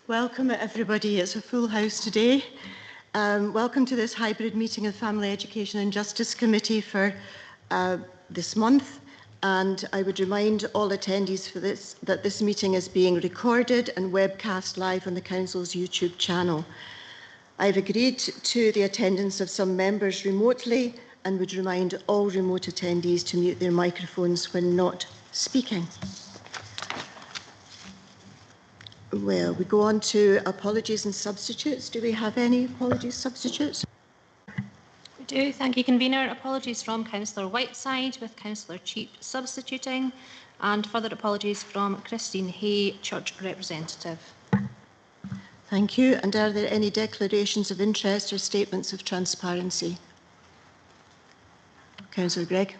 Welcome everybody, it's a full house today. Welcome to this hybrid meeting of the Family Education and Justice Committee for this month. And I would remind all attendees for this that this meeting is being recorded and webcast live on the Council's YouTube channel. I've agreed to the attendance of some members remotely and would remind all remote attendees to mute their microphones when not speaking. Well, we go on to apologies and substitutes. Do we have any apologies, substitutes? We do. Thank you, Convener. Apologies from Councillor Whiteside, with Councillor Cheap substituting, and further apologies from Christine Hay, Church Representative. Thank you. And are there any declarations of interest or statements of transparency? Councillor Gregg.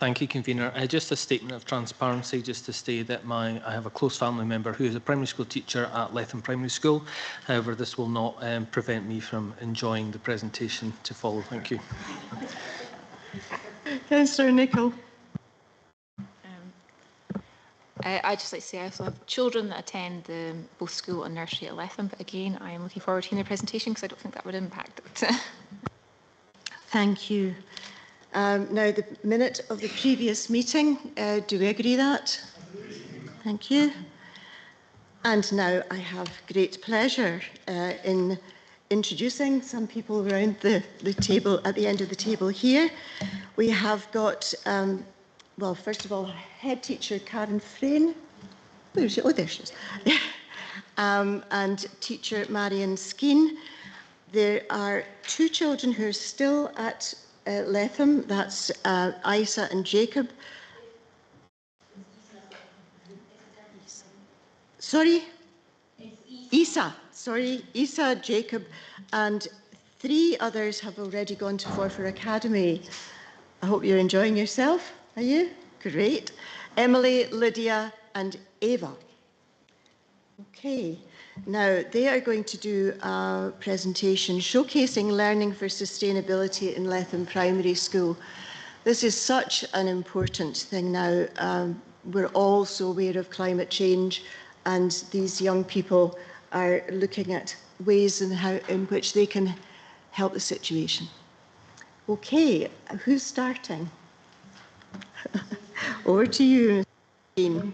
Thank you, Convener. Just a statement of transparency, just to say that I have a close family member who is a primary school teacher at Letham Primary School. However, this will not prevent me from enjoying the presentation to follow. Thank you. Councillor Nicholl. I'd just like to say I also have children that attend both school and nursery at Letham, but again, I am looking forward to hearing their presentation because I don't think that would impact it. Thank you. Now, the minute of the previous meeting, do we agree that? Thank you. And now I have great pleasure in introducing some people around the table, at the end of the table here. We have got, well, first of all, head teacher Karen Frayne. Where is she? Oh, there she is. And teacher Marion Skeen. There are two children who are still at Letham, that's Isa and Jacob. Sorry? Isa. Sorry, Isa, Jacob, and three others have already gone to Forfar Academy. I hope you're enjoying yourself. Are you? Great. Emily, Lydia, and Ava. Okay. Now, they are going to do a presentation showcasing learning for sustainability in Letham Primary School. This is such an important thing now. We're all so aware of climate change, and these young people are looking at ways in which they can help the situation. Okay, who's starting? Over to you, Jean.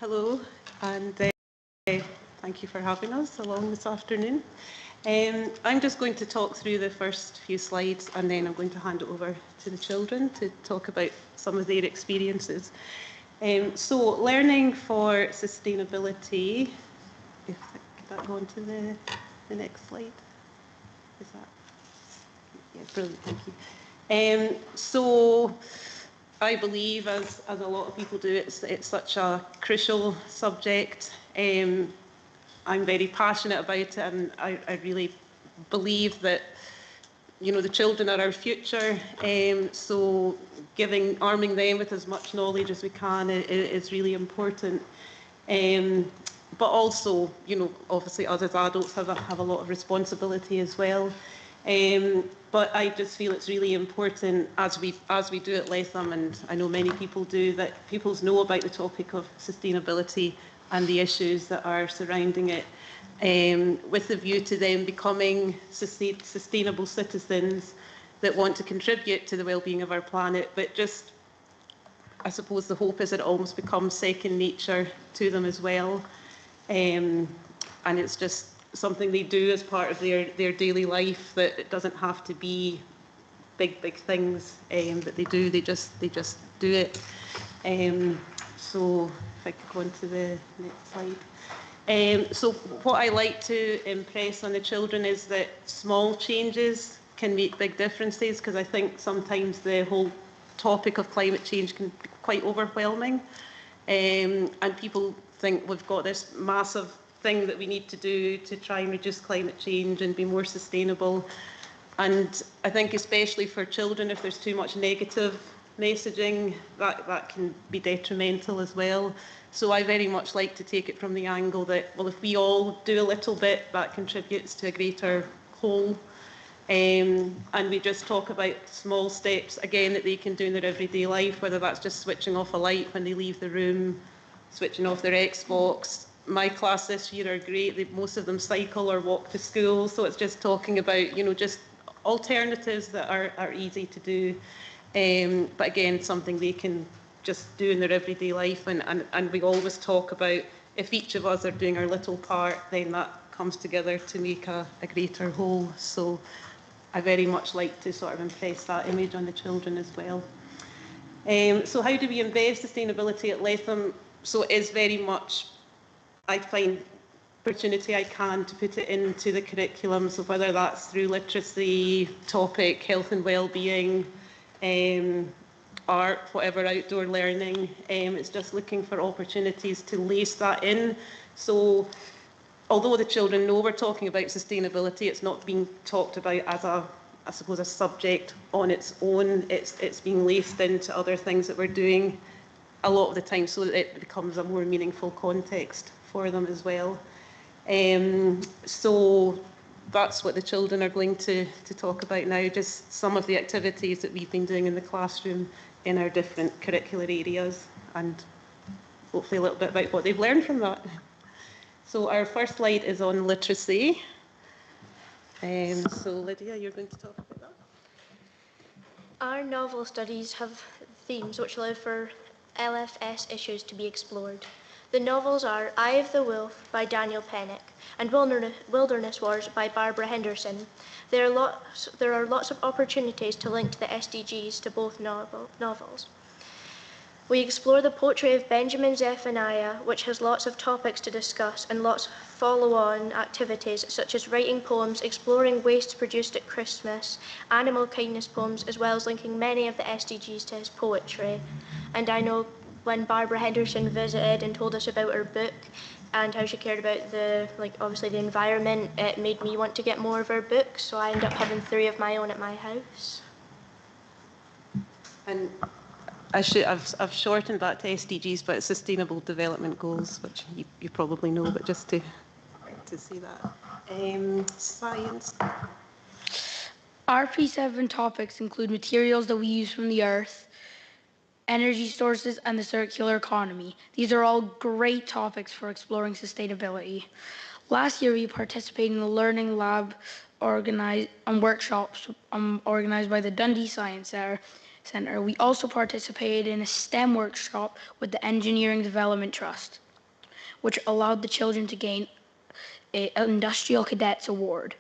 Hello, and thank you for having us along this afternoon. I'm just going to talk through the first few slides, and then I'm going to hand it over to the children to talk about some of their experiences. So, learning for sustainability. If could that go on to the next slide? Is that? Yeah, brilliant. Thank you. So, I believe, as a lot of people do, it's such a crucial subject. I'm very passionate about it, and I really believe that, you know, the children are our future. So arming them with as much knowledge as we can is really important. But also, you know, obviously us as adults have a lot of responsibility as well. But I just feel it's really important, as we do at Letham, and I know many people do, that people know about the topic of sustainability and the issues that are surrounding it, with a view to them becoming sustainable citizens that want to contribute to the well-being of our planet. But just, I suppose the hope is that it almost becomes second nature to them as well. And it's just something they do as part of their daily life, that it doesn't have to be big things that they do. They just do it. So if I could go on to the next slide. So what I like to impress on the children is that small changes can make big differences, because I think sometimes the whole topic of climate change can be quite overwhelming, and people think we've got this massive thing that we need to do to try and reduce climate change and be more sustainable. And I think especially for children, if there's too much negative messaging, that can be detrimental as well. So I very much like to take it from the angle that, well, if we all do a little bit, that contributes to a greater whole. And we just talk about small steps, again, that they can do in their everyday life, whether that's just switching off a light when they leave the room, switching off their Xbox, my class this year are great. Most of them cycle or walk to school. So it's just talking about, just alternatives that are easy to do. But again, something they can just do in their everyday life. And we always talk about if each of us are doing our little part, then that comes together to make a greater whole. So I very much like to sort of impress that image on the children as well. So how do we embed sustainability at Letham? So it is very much, I find opportunity I can to put it into the curriculum. So whether that's through literacy, topic, health and well-being, art, whatever, outdoor learning, it's just looking for opportunities to lace that in. So although the children know we're talking about sustainability, it's not being talked about as I suppose, a subject on its own. It's being laced into other things that we're doing a lot of the time so that it becomes a more meaningful context for them as well. So that's what the children are going to talk about now, just some of the activities that we've been doing in the classroom in our different curricular areas, and hopefully a little bit about what they've learned from that. So our first slide is on literacy. So Lydia, you're going to talk about that. Our novel studies have themes which allow for LFS issues to be explored. The novels are Eye of the Wolf by Daniel Pennick and Wilderness Wars by Barbara Henderson. There are lots of opportunities to link to the SDGs to both novels. We explore the poetry of Benjamin Zephaniah, which has lots of topics to discuss and lots of follow-on activities such as writing poems, exploring waste produced at Christmas, animal kindness poems, as well as linking many of the SDGs to his poetry. And I know when Barbara Henderson visited and told us about her book and how she cared about obviously the environment, it made me want to get more of her books, so I ended up having 3 of my own at my house. And I've shortened that to SDGs, but it's Sustainable Development Goals, which you probably know, but just to see that. Science. Our P7 topics include materials that we use from the earth, energy sources, and the circular economy. These are all great topics for exploring sustainability. Last year, we participated in the Learning Lab and workshops organised by the Dundee Science Centre. We also participated in a STEM workshop with the Engineering Development Trust, which allowed the children to gain an Industrial Cadets Award.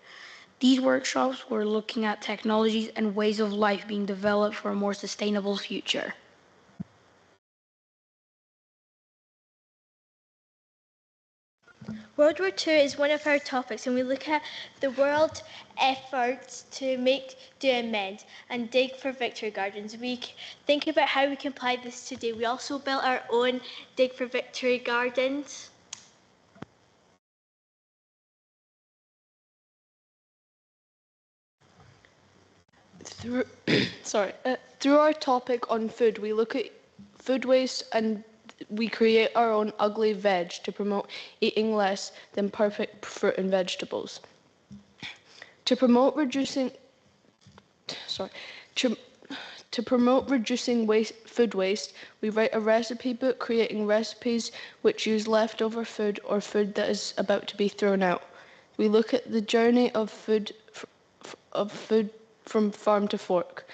These workshops were looking at technologies and ways of life being developed for a more sustainable future. World War II is one of our topics, and we look at the world efforts to do amend and dig for victory gardens. We think about how we can apply this today. We also built our own dig for victory gardens. Through our topic on food, we look at food waste and we create our own ugly veg to promote eating less than perfect fruit and vegetables. To promote reducing food waste, we write a recipe book creating recipes which use leftover food or food that is about to be thrown out. We look at the journey of food from farm to fork.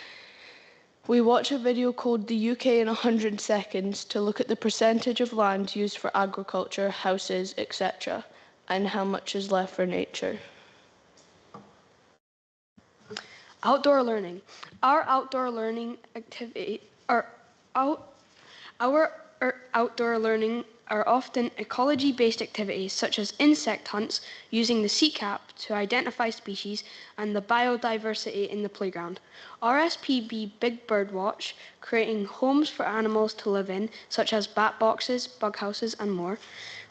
We watch a video called The UK in 100 Seconds to look at the percentage of land used for agriculture, houses, etc., and how much is left for nature. Outdoor learning. Our outdoor learning are often ecology-based activities such as insect hunts using the CCAP to identify species and the biodiversity in the playground. RSPB Big Bird Watch, creating homes for animals to live in such as bat boxes, bug houses and more.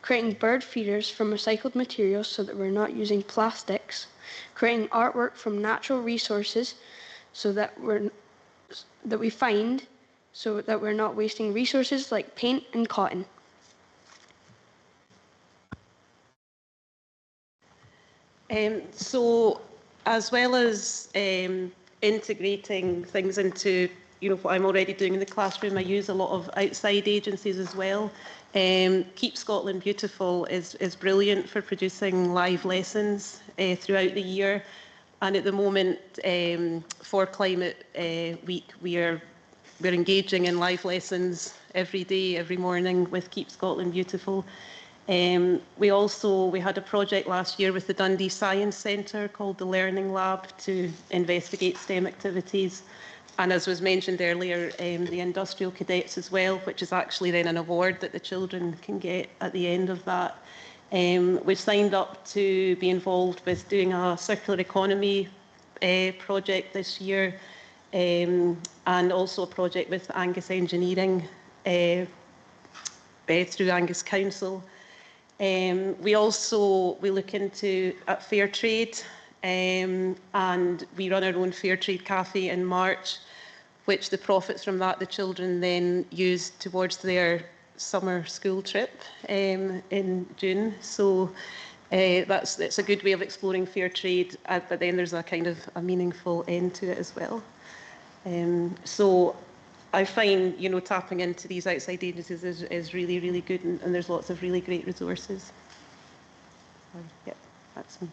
Creating bird feeders from recycled materials so that we're not using plastics. Creating artwork from natural resources so that we find so that we're not wasting resources like paint and cotton. So as well as integrating things into what I'm already doing in the classroom, I use a lot of outside agencies as well Keep Scotland Beautiful is brilliant for producing live lessons throughout the year. And at the moment, for Climate Week, we're engaging in live lessons every day, every morning with Keep Scotland Beautiful. We had a project last year with the Dundee Science Centre called the Learning Lab to investigate STEM activities. And as was mentioned earlier, the Industrial Cadets as well, which is actually then an award that the children can get at the end of that. We've signed up to be involved with doing a circular economy project this year, and also a project with Angus Engineering through Angus Council. We look into fair trade, and we run our own fair trade cafe in March, which the profits from that the children then use towards their summer school trip in June. So it's a good way of exploring fair trade, but then there's a kind of a meaningful end to it as well. So I find, tapping into these outside agencies is really, really good, and there's lots of really great resources. Yeah, that's me.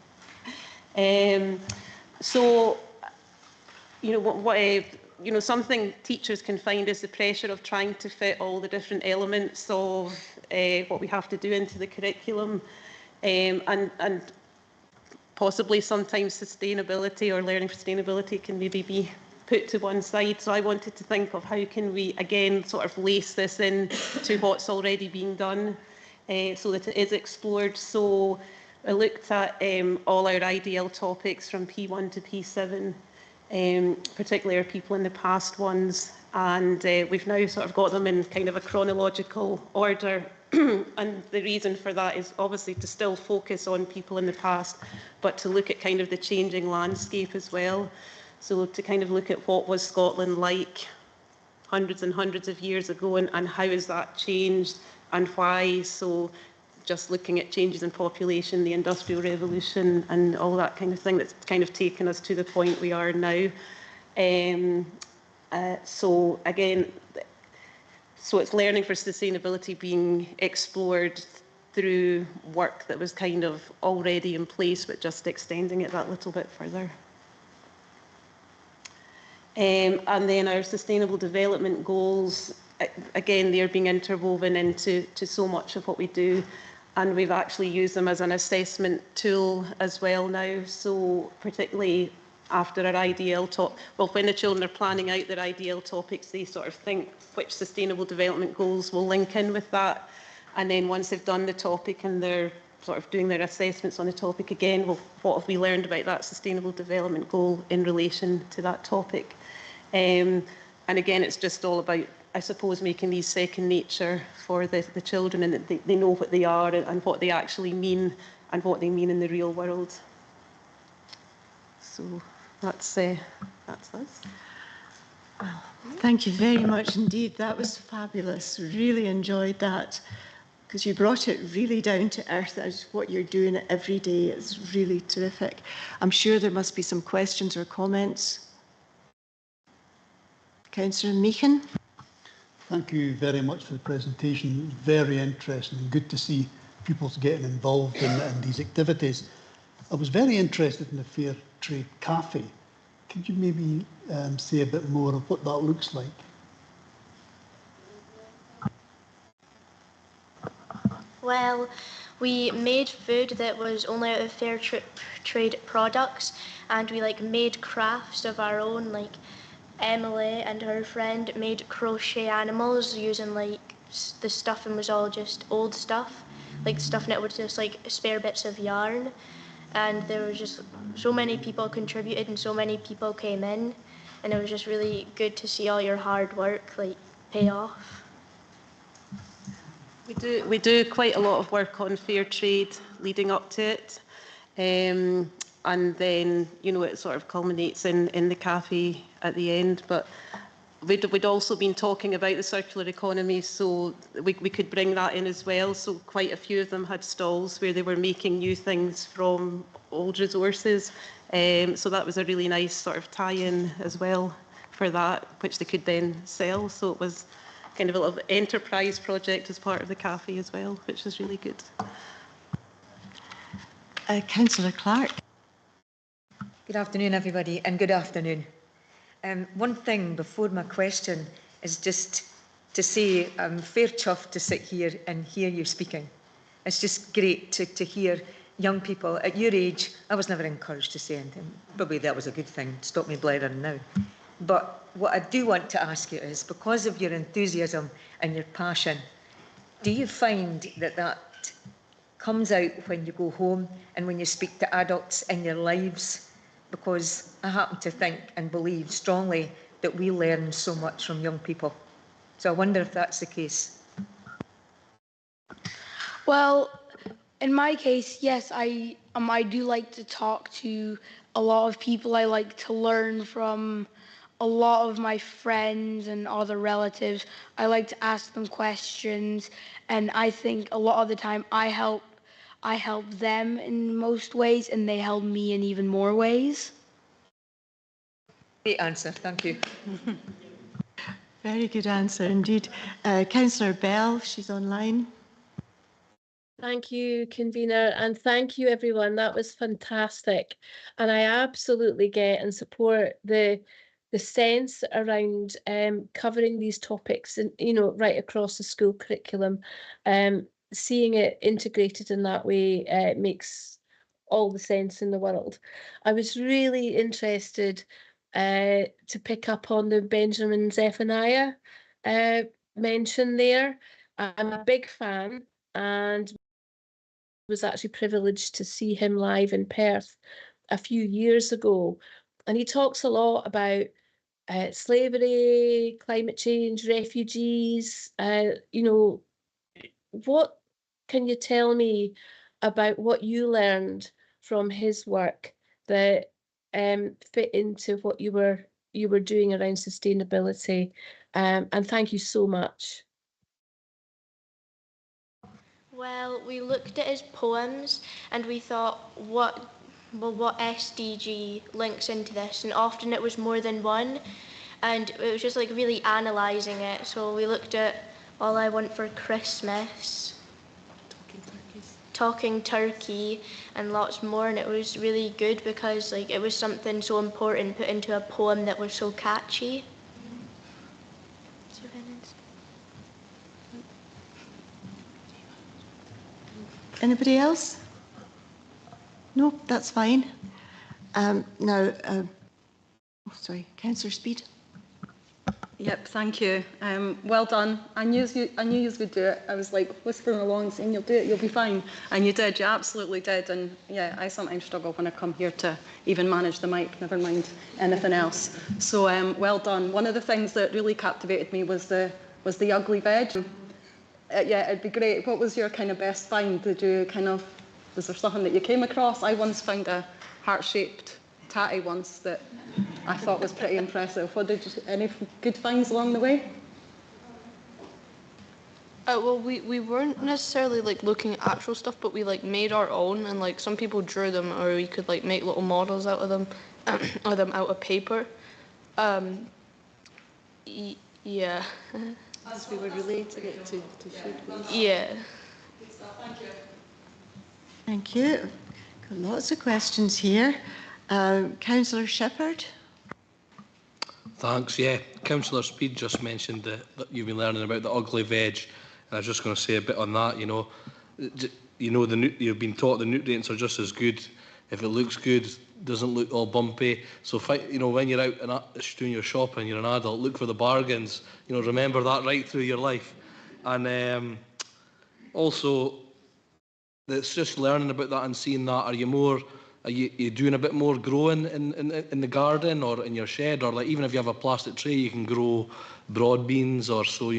Something teachers can find is the pressure of trying to fit all the different elements of what we have to do into the curriculum, and possibly sometimes sustainability or learning sustainability can maybe be put to one side. So I wanted to think of how can we, again, sort of lace this in to what's already being done so that it is explored. So I looked at all our IDL topics from P1 to P7, particularly our people in the past ones, and we've now sort of got them in kind of a chronological order. And the reason for that is obviously to still focus on people in the past, but to look at kind of the changing landscape as well. So to kind of look at what was Scotland like hundreds and hundreds of years ago, and how has that changed and why. So just looking at changes in population, the Industrial Revolution and all that kind of thing that's kind of taken us to the point we are now. So again, so it's learning for sustainability being explored through work that was kind of already in place, but just extending it that little bit further. And then our sustainable development goals, again, they're being interwoven into so much of what we do. And we've actually used them as an assessment tool as well now. So particularly after our IDL talk, well, when the children are planning out their IDL topics, they sort of think which sustainable development goals will link in with that. And then once they've done the topic and they're sort of doing their assessments on the topic again, well, what have we learned about that sustainable development goal in relation to that topic? And again, it's just all about, I suppose, making these second nature for the children, and that they know what they are and what they actually mean and what they mean in the real world. So that's us. Well, thank you very much indeed. That was fabulous. Really enjoyed that, because you brought it really down to earth as what you're doing every day. It's really terrific. I'm sure there must be some questions or comments. Councillor Meehan. Thank you very much for the presentation. It was very interesting and good to see pupils getting involved in these activities. I was very interested in the Fair Trade Cafe. Could you maybe say a bit more of what that looks like? Well, we made food that was only out of fair trade products, and we made crafts of our own. Emily and her friend made crochet animals using the stuff, and was all just old stuff, stuff knit with just spare bits of yarn. And there was just so many people contributed and so many people came in, and it was just really good to see all your hard work pay off. We do quite a lot of work on fair trade leading up to it, and then it sort of culminates in the cafe at the end. But we'd also been talking about the circular economy, so we could bring that in as well. So quite a few of them had stalls where they were making new things from old resources. So that was a really nice sort of tie-in as well for that, which they could then sell. So it was kind of a little enterprise project as part of the cafe as well, which is really good. Councillor Clark. Good afternoon, everybody, and good afternoon. One thing before my question is just to say I'm fair chuffed to sit here and hear you speaking. It's just great to hear young people at your age. I was never encouraged to say anything. Probably that was a good thing. Stop me blaring now. But what I do want to ask you is, because of your enthusiasm and your passion, do you find that that comes out when you go home and when you speak to adults in your lives? Because I happen to think and believe strongly that we learn so much from young people. So I wonder if that's the case. Well, in my case, yes, I do like to talk to a lot of people. I like to learn from a lot of my friends and other relatives. I like to ask them questions, and I think a lot of the time I help them in most ways, and they help me in even more ways. Great answer, thank you. Very good answer indeed. Councillor Bell, she's online. Thank you, convener, and thank you, everyone. That was fantastic. And I absolutely get and support the sense around covering these topics and, you know, right across the school curriculum. Seeing it integrated in that way makes all the sense in the world. I was really interested to pick up on the Benjamin Zephaniah mention there. I'm a big fan and was actually privileged to see him live in Perth a few years ago. And he talks a lot about slavery, climate change, refugees. You know, what can you tell me about what you learned from his work that fit into what you were doing around sustainability? And thank you so much. Well, we looked at his poems and we thought, what SDG links into this? And often it was more than one. And it was just like really analysing it. So we looked at All I Want for Christmas, Talking Turkey, and lots more. And it was really good because like it was something so important put into a poem that was so catchy. Anybody else? No, that's fine. Now, sorry, Councillor Speed. Yep, thank you. Well done. I knew you would do it. I was like whispering along saying you'll do it, you'll be fine. And you did, you absolutely did. And yeah, I sometimes struggle when I come here to even manage the mic, never mind anything else. So well done. One of the things that really captivated me was the ugly veg. Yeah, it'd be great. What was your kind of best find? Was there something that you came across? I once found a heart-shaped tatty once that I thought was pretty impressive. Any good finds along the way? Well, we weren't necessarily like looking at actual stuff, but we like made our own, and like some people drew them, or we could like make little models out of them, or them out of paper. Yeah. As we were relating it to food waste. Yeah. Thank you. Got lots of questions here. Councillor Shepherd. Thanks. Yeah, Councillor Speed just mentioned that you've been learning about the ugly veg, and I was just going to say a bit on that. You've been taught the nutrients are just as good. If it looks good, doesn't look all bumpy. So when you're out and doing your shopping, you're an adult, look for the bargains. Remember that right through your life. And also, it's just learning about that and seeing that. Are you doing a bit more growing in the garden or in your shed, or like even if you have a plastic tray, you can grow broad beans or so.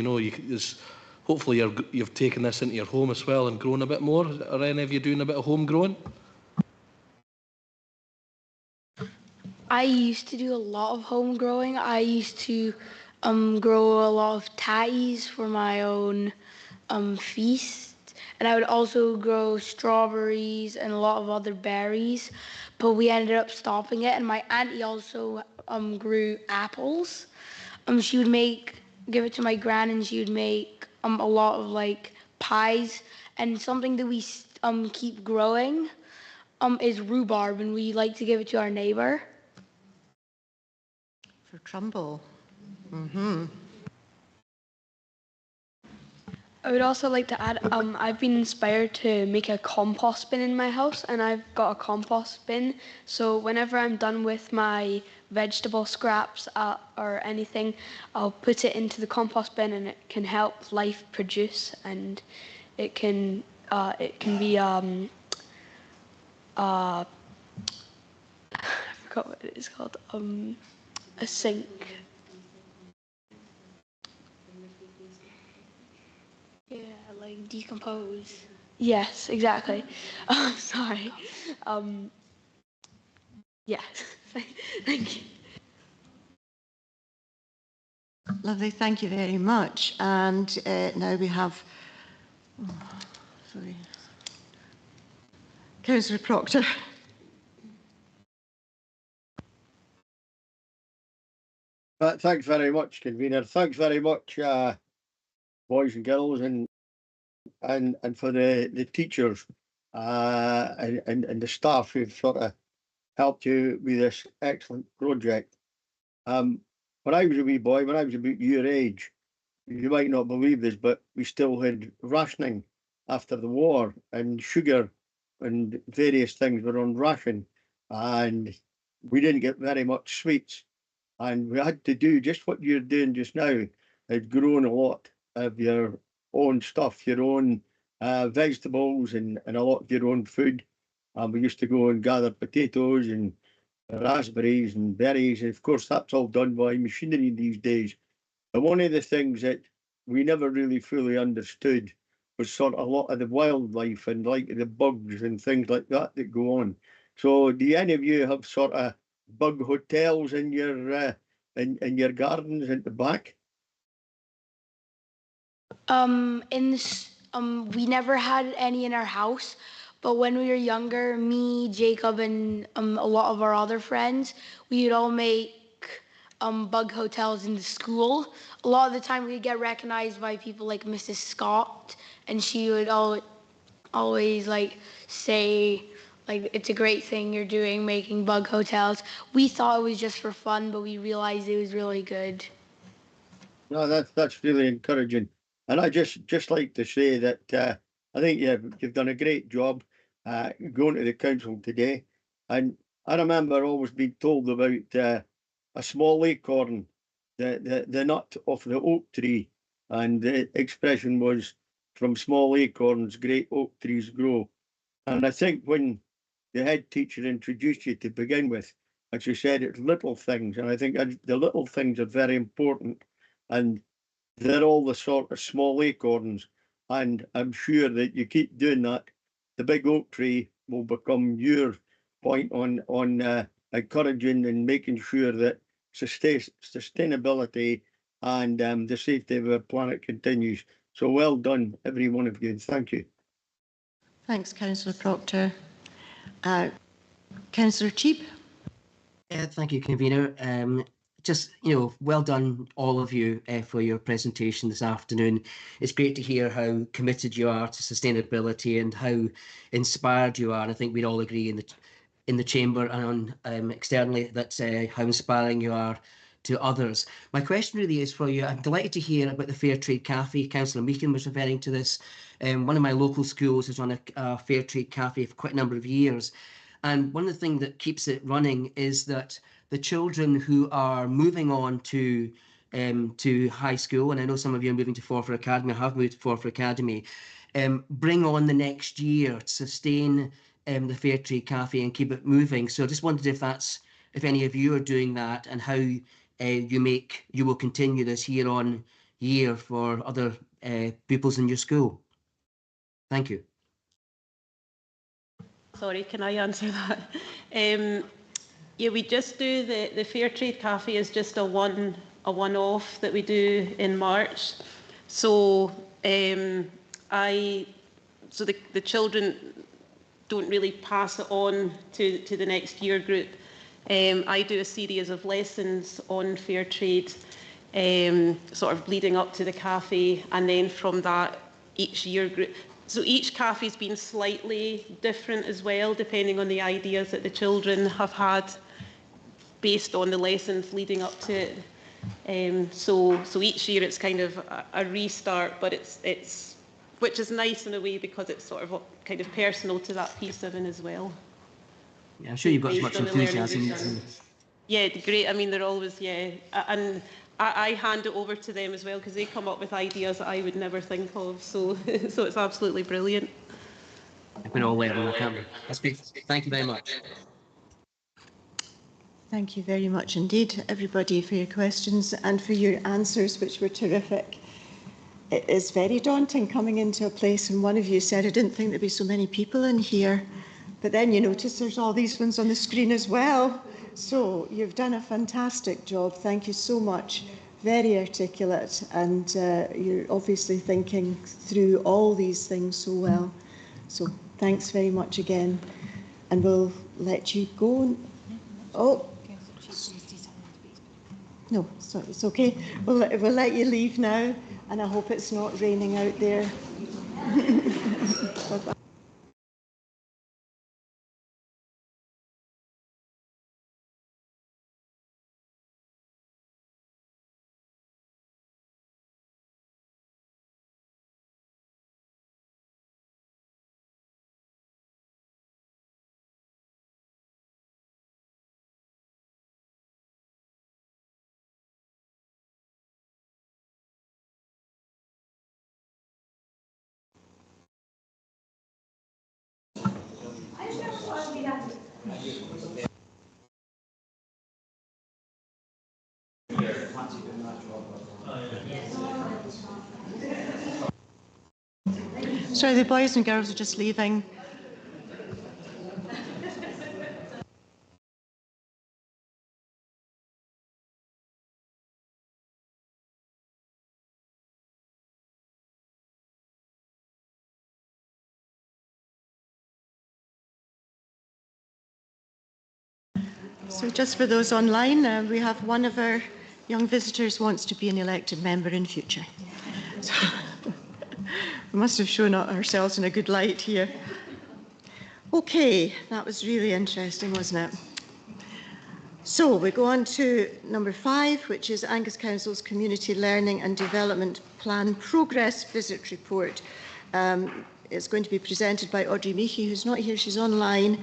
Hopefully you've taken this into your home as well and grown a bit more. Are any of you doing a bit of home growing? I used to do a lot of home growing. I used to grow a lot of tatties for my own feast. And I would also grow strawberries and a lot of other berries. But we ended up stopping it. And my auntie also grew apples. She would make give it to my gran, and she would make a lot of like pies. And something that we keep growing is rhubarb, and we like to give it to our neighbour. For crumble. Mm-hmm. I would also like to add, I've been inspired to make a compost bin in my house, and I've got a compost bin. So whenever I'm done with my vegetable scraps or anything, I'll put it into the compost bin, and it can help life produce, and it can be I forgot what it is called, a sink. Yeah, like decompose. Yes, exactly. Sorry. Yeah, thank you. Lovely, thank you very much. And now we have, sorry, Councillor Proctor. Thanks very much, convener. Thanks very much, boys and girls, and for the teachers and the staff who've sort of helped you with this excellent project. When I was a wee boy, when I was about your age, you might not believe this, but we still had rationing after the war, and sugar and various things were on ration, and we didn't get very much sweets. And we had to do just what you're doing just now. Had grown a lot of your own stuff, your own vegetables, and a lot of your own food. And we used to go and gather potatoes and raspberries and berries. And of course, that's all done by machinery these days. But one of the things that we never really fully understood was sort of a lot of the wildlife and like the bugs and things like that that go on. So do any of you have sort of bug hotels in your gardens at the back? We never had any in our house, but when we were younger, me, Jacob, and a lot of our other friends, we would all make bug hotels in the school. A lot of the time, we'd get recognized by people like Mrs. Scott, and she would always like say, like, it's a great thing you're doing, making bug hotels. We thought it was just for fun, but we realized it was really good. No, that's really encouraging. And I just like to say that I think you've done a great job going to the council today. And I remember always being told about a small acorn, the nut of the oak tree, and the expression was, "From small acorns, great oak trees grow." And I think when the head teacher introduced you to begin with, and she said it's little things, and I think the little things are very important, and they're all the sort of small acorns, and I'm sure that you keep doing that, the big oak tree will become your point on encouraging and making sure that sustainability and the safety of our planet continues. So well done, every one of you. Thank you. Thanks, Councillor Proctor. Councillor Cheap. Thank you, convener. Just, well done, all of you, for your presentation this afternoon. It's great to hear how committed you are to sustainability and how inspired you are. And I think we'd all agree in the chamber and externally that's how inspiring you are to others. My question really is for you. I'm delighted to hear about the Fair Trade Cafe. Councillor Meakin was referring to this. One of my local schools has run a Fair Trade Cafe for quite a number of years. And one of the things that keeps it running is that the children who are moving on to high school, and I know some of you are moving to Forfar Academy, or have moved to Forfar Academy, bring on the next year to sustain the Fair Trade Cafe and keep it moving. So I just wondered if any of you are doing that, and how you will continue this year on year for other pupils in your school. Thank you. Sorry, can I answer that? Yeah, we just do the Fair Trade Cafe is just a one-off that we do in March. So the children don't really pass it on to the next year group. I do a series of lessons on fair trade sort of leading up to the cafe, and then from that each year group. So each cafe's been slightly different as well, depending on the ideas that the children have had based on the lessons leading up to it. So each year it's kind of a restart, but it's which is nice in a way because it's sort of kind of personal to that P7 as well. Yeah, I'm sure you've got as much Based on the learning enthusiasm. we've done. Yeah, great. I mean, they're always, yeah. And I hand it over to them as well because they come up with ideas that I would never think of. So, so it's absolutely brilliant. I've been all learning, can't we? That's great. Thank you very much. Thank you very much indeed, everybody, for your questions and for your answers, which were terrific. It is very daunting coming into a place, and one of you said, I didn't think there'd be so many people in here, but then you notice there's all these ones on the screen as well. So you've done a fantastic job. Thank you so much. Very articulate, and you're obviously thinking through all these things so well. So thanks very much again, and we'll let you go. Oh. No, sorry, it's okay. We'll let you leave now, and I hope it's not raining out there. Bye-bye. Sorry, the boys and girls are just leaving. So just for those online, we have one of our young visitors wants to be an elected member in future. So we must have shown ourselves in a good light here. Okay, that was really interesting, wasn't it? So we go on to number 5, which is Angus Council's Community Learning and Development Plan Progress Visit Report. It's going to be presented by Audrey Meachie, who's not here, she's online.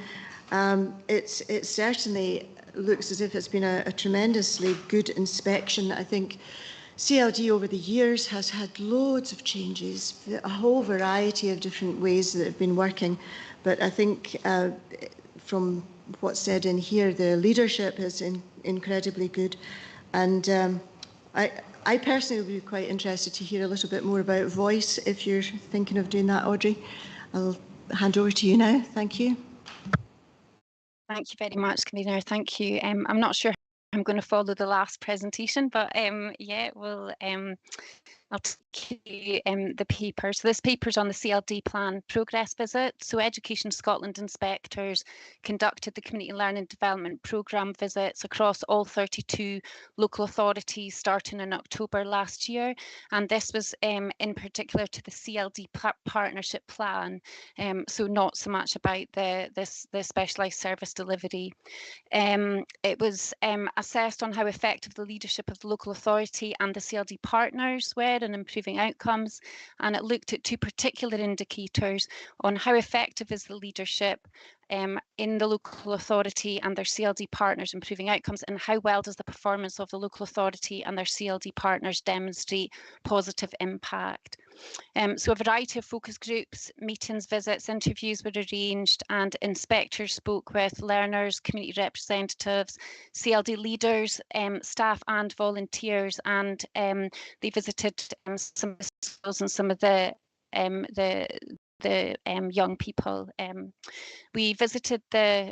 It certainly looks as if it's been a tremendously good inspection. I think CLD over the years has had loads of changes, a whole variety of different ways that have been working. But I think from what's said in here, the leadership is incredibly good. And I personally would be quite interested to hear a little bit more about voice if you're thinking of doing that, Audrey. I'll hand over to you now. Thank you. Thank you very much, Convener. Thank you. I'm not sure I'm going to follow the last presentation, but yeah, I'll take you the paper. So this paper's on the CLD plan progress visit. So Education Scotland inspectors conducted the community learning development programme visits across all 32 local authorities starting in October last year. And this was in particular to the CLD partnership plan. So not so much about the specialised service delivery. It was assessed on how effective the leadership of the local authority and the CLD partners were in improving outcomes, and it looked at 2 particular indicators on how effective is the leadership in the local authority and their CLD partners improving outcomes, and how well does the performance of the local authority and their CLD partners demonstrate positive impact. So a variety of focus groups, meetings, visits, interviews were arranged, and inspectors spoke with learners, community representatives, CLD leaders, staff and volunteers, and they visited some schools and some of the young people. We visited the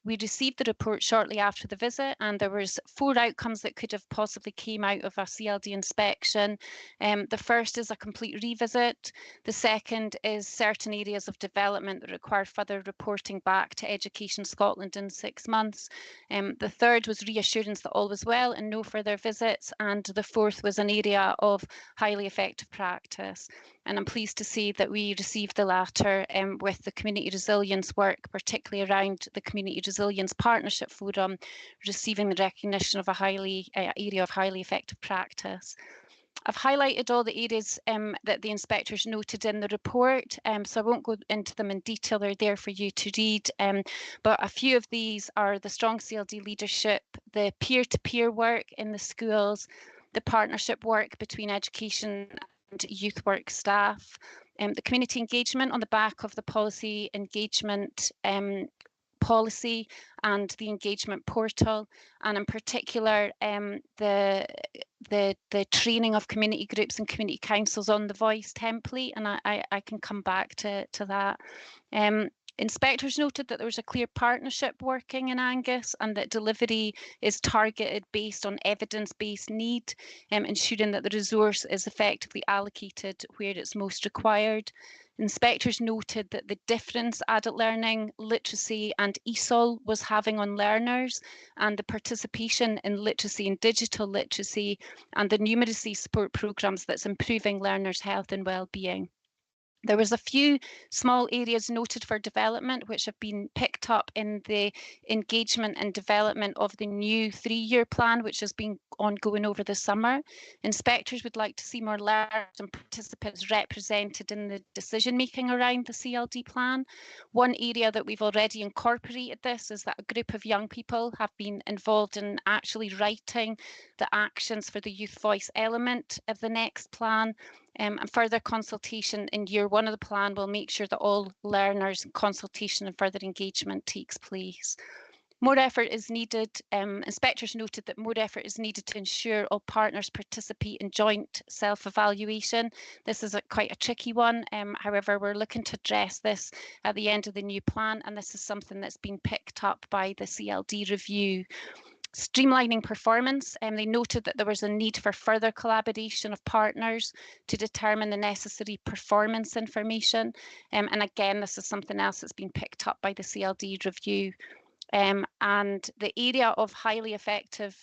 We received the report shortly after the visit, and there was 4 outcomes that could have possibly came out of a CLD inspection. The first is a complete revisit. The second is certain areas of development that require further reporting back to Education Scotland in 6 months. The third was reassurance that all was well and no further visits. And the fourth was an area of highly effective practice. And I'm pleased to see that we received the latter with the community resilience work, particularly around the Community Resilience Partnership Forum, receiving the recognition of a area of highly effective practice. I've highlighted all the areas that the inspectors noted in the report, so I won't go into them in detail. They're there for you to read, but a few of these are the strong CLD leadership, the peer-to-peer work in the schools, the partnership work between education and youth work staff, the community engagement on the back of the policy engagement policy and the engagement portal, and in particular the training of community groups and community councils on the Voice template, and I can come back to that. Inspectors noted that there was a clear partnership working in Angus and that delivery is targeted based on evidence-based need, ensuring that the resource is effectively allocated where it's most required. Inspectors noted that the difference adult learning, literacy and ESOL was having on learners, and the participation in literacy and digital literacy and the numeracy support programmes that's improving learners' health and well-being. There was a few small areas noted for development which have been picked up in the engagement and development of the new 3-year plan, which has been ongoing over the summer. Inspectors would like to see more learners and participants represented in the decision making around the CLD plan. One area that we've already incorporated this is that a group of young people have been involved in actually writing the actions for the youth voice element of the next plan. And further consultation in year 1 of the plan will make sure that all learners' consultation and further engagement takes place. More effort is needed. Inspectors noted that more effort is needed to ensure all partners participate in joint self-evaluation. This is quite a tricky one. However, we're looking to address this at the end of the new plan, and this is something that's been picked up by the CLD review. Streamlining performance, they noted that there was a need for further collaboration of partners to determine the necessary performance information. And again, this is something else that's been picked up by the CLD review. And the area of highly effective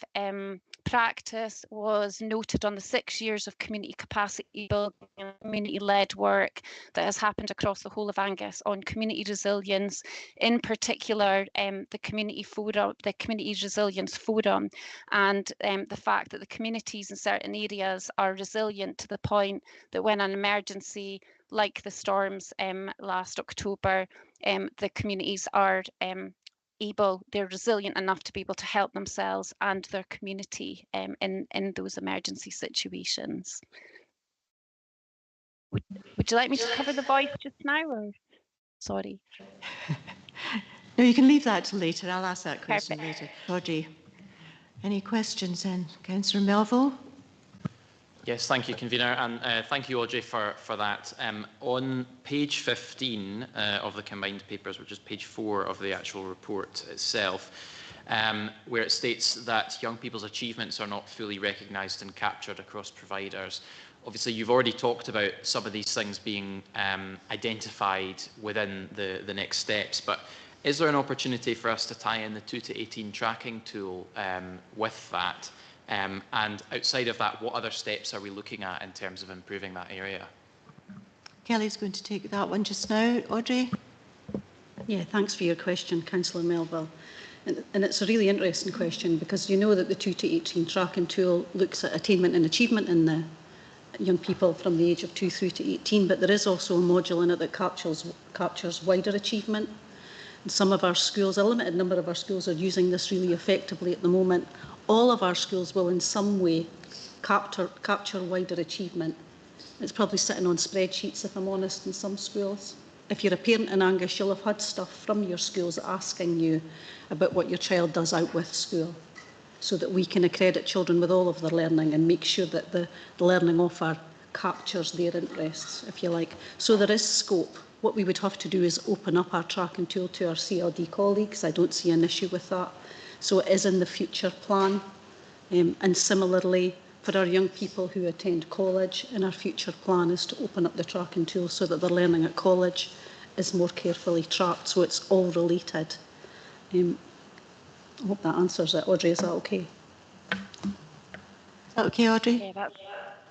practice was noted on the 6 years of community capacity building and community-led work that has happened across the whole of Angus on community resilience, in particular the community forum, the Community Resilience Forum, and the fact that the communities in certain areas are resilient to the point that when an emergency like the storms last October, the communities are they're resilient enough to be able to help themselves and their community in those emergency situations. Would you like me to cover the voice just now, or sorry? No, you can leave that till later. I'll ask that question later. Audrey, any questions then? Councillor Melville? Yes, thank you, Convener, and thank you, Audrey, for that. On page 15 of the combined papers, which is page 4 of the actual report itself, where it states that young people's achievements are not fully recognised and captured across providers. Obviously, you've already talked about some of these things being identified within the next steps, but is there an opportunity for us to tie in the 2 to 18 tracking tool with that? And outside of that, what other steps are we looking at in terms of improving that area? Kelly's going to take that one just now. Audrey? Yeah, thanks for your question, Councillor Melville. And it's a really interesting question, because you know that the 2 to 18 tracking tool looks at attainment and achievement in the young people from the age of 2 through to 18, but there is also a module in it that captures wider achievement. And some of our schools, a limited number of our schools, are using this really effectively at the moment. All of our schools will in some way capture wider achievement. It's probably sitting on spreadsheets, if I'm honest, in some schools. If you're a parent in Angus, you'll have had stuff from your schools asking you about what your child does out with school, so that we can accredit children with all of their learning and make sure that the learning offer captures their interests, if you like. So there is scope What we would have to do is open up our tracking tool to our CLD colleagues. I don't see an issue with that. So it is in the future plan. And similarly, for our young people who attend college, in our future plan is to open up the tracking tool so that their learning at college is more carefully tracked, so it's all related. I hope that answers it. Audrey, is that okay? Is that okay, Audrey?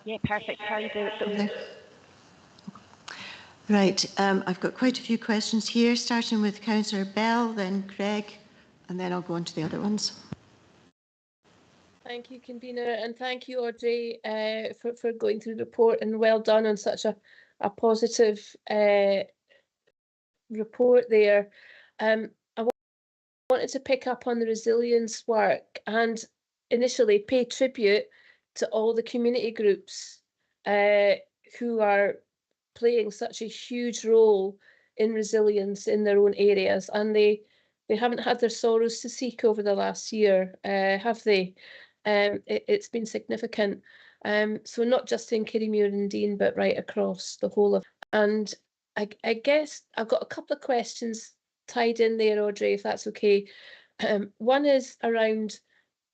Yeah, perfect. Carry the Right, I've got quite a few questions here, starting with Councillor Bell, then Craig, and then I'll go on to the other ones. Thank you, Convener, and thank you, Audrey, for going through the report, and well done on such a positive report there. I wanted to pick up on the resilience work and initially pay tribute to all the community groups who are playing such a huge role in resilience in their own areas, and they haven't had their sorrows to seek over the last year, have they? It's been significant. So not just in Kirriemuir and Dean, but right across the whole of. And I guess I've got a couple of questions tied in there, Audrey, if that's okay. One is around,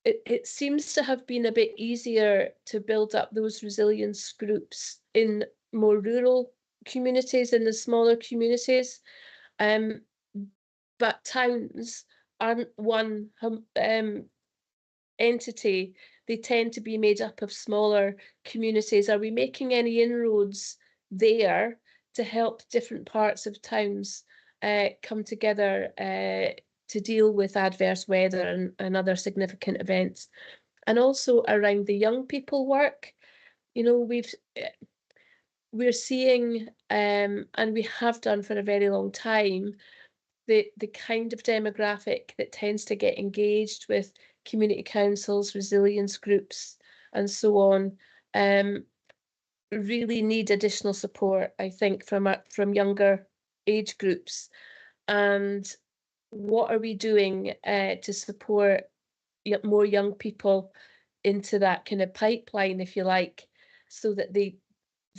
it seems to have been a bit easier to build up those resilience groups in more rural communities, in the smaller communities. But towns aren't one entity. They tend to be made up of smaller communities. Are we making any inroads there to help different parts of towns come together to deal with adverse weather and other significant events? And also around the young people work, you know, we're seeing, and we have done for a very long time, the kind of demographic that tends to get engaged with community councils, resilience groups, and so on, really need additional support, I think, from younger age groups. And what are we doing to support more young people into that kind of pipeline, if you like, so that they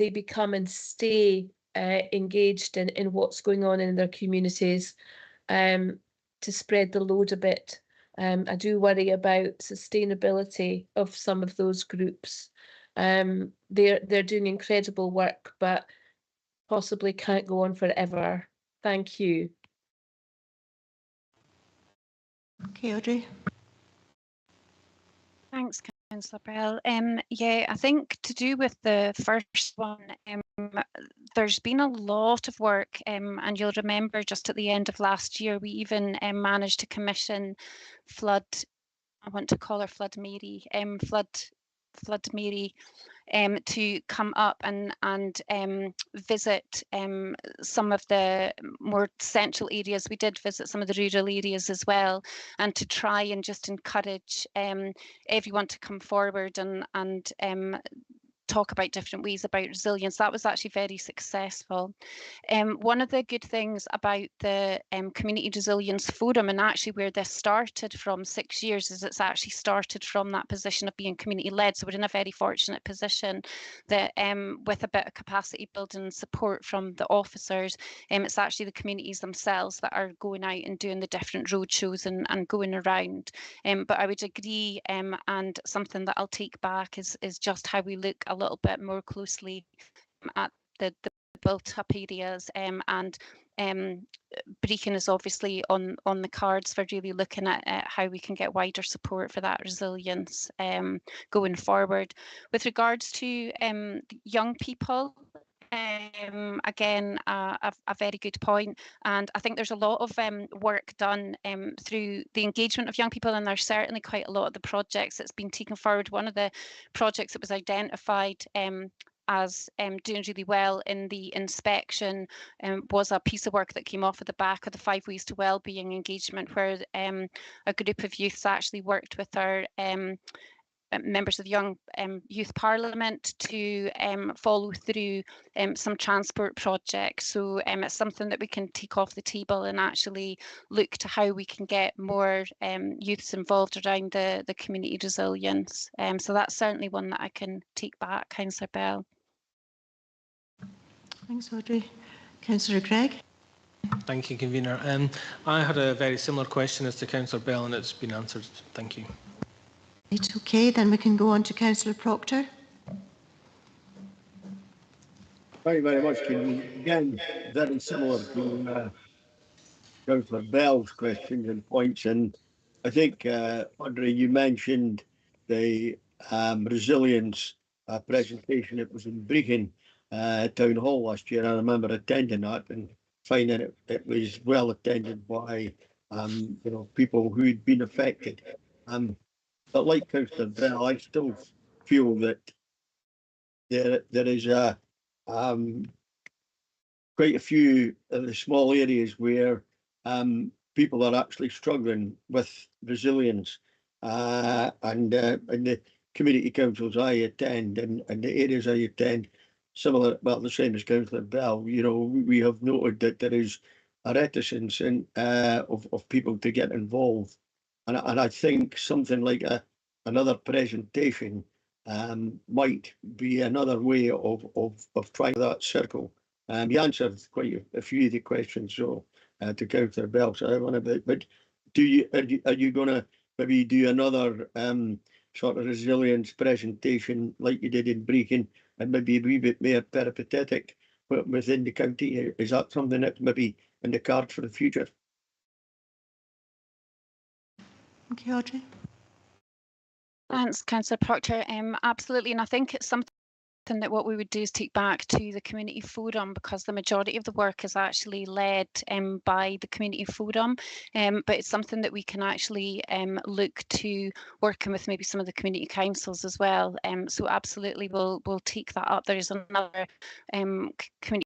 become and stay engaged in what's going on in their communities, to spread the load a bit. I do worry about sustainability of some of those groups. They're doing incredible work, but possibly can't go on forever. Thank you. Okay, Audrey. Thanks, Councillor Bell. Yeah, I think to do with the first one, there's been a lot of work, and you'll remember just at the end of last year, we even managed to commission Flood, I want to call her Flood Mary, Flood Mary, to come up and visit some of the more central areas. We did visit some of the rural areas as well, and to try and just encourage everyone to come forward and talk about different ways about resilience. That was actually very successful. One of the good things about the Community Resilience Forum, and actually where this started from 6 years, is it's actually started from that position of being community led. So we're in a very fortunate position that with a bit of capacity building and support from the officers, it's actually the communities themselves that are going out and doing the different road shows and going around. But I would agree, and something that I'll take back is just how we look a little bit more closely at the built up areas, and Brecon is obviously on the cards for really looking at how we can get wider support for that resilience going forward. With regards to young people, again, a very good point, and I think there's a lot of work done through the engagement of young people, and there's certainly quite a lot of the projects that's been taken forward. One of the projects that was identified as doing really well in the inspection was a piece of work that came off of the back of the 5 Ways to Wellbeing engagement, where a group of youths actually worked with our members of the Young Youth Parliament to follow through some transport projects. So it's something that we can take off the table and actually look to how we can get more youths involved around the community resilience. So that's certainly one that I can take back, Councillor Bell. Thanks, Audrey. Councillor Craig. Thank you, Convener. I had a very similar question as to Councillor Bell, and it's been answered. Thank you. Right, okay, then we can go on to Councillor Proctor. Thank you very much, again, very similar to Councillor Bell's questions and points. And I think, Audrey, you mentioned the resilience presentation. It was in Brechin Town Hall last year. I remember attending that and finding it was well attended by people who'd been affected. But like Councillor Bell, I still feel that there is quite a few of the small areas where people are actually struggling with resilience, and the community councils I attend and the areas I attend, similar, well, the same as Councillor Bell, we have noted that there is a reticence of people to get involved, and I think something like another presentation might be another way of trying that circle. You answered quite a few of the questions, so to Councillor Bell. So I want to, but are you going to maybe do another sort of resilience presentation like you did in Brechin, and maybe a wee bit more peripatetic within the county? Is that something that's maybe in the cards for the future? Okay, Audrey. Thanks, Councillor Proctor. Absolutely, and I think it's something that what we would do is take back to the community forum, because the majority of the work is actually led by the community forum, but it's something that we can actually look to working with maybe some of the community councils as well. So absolutely, we'll take that up. There is another community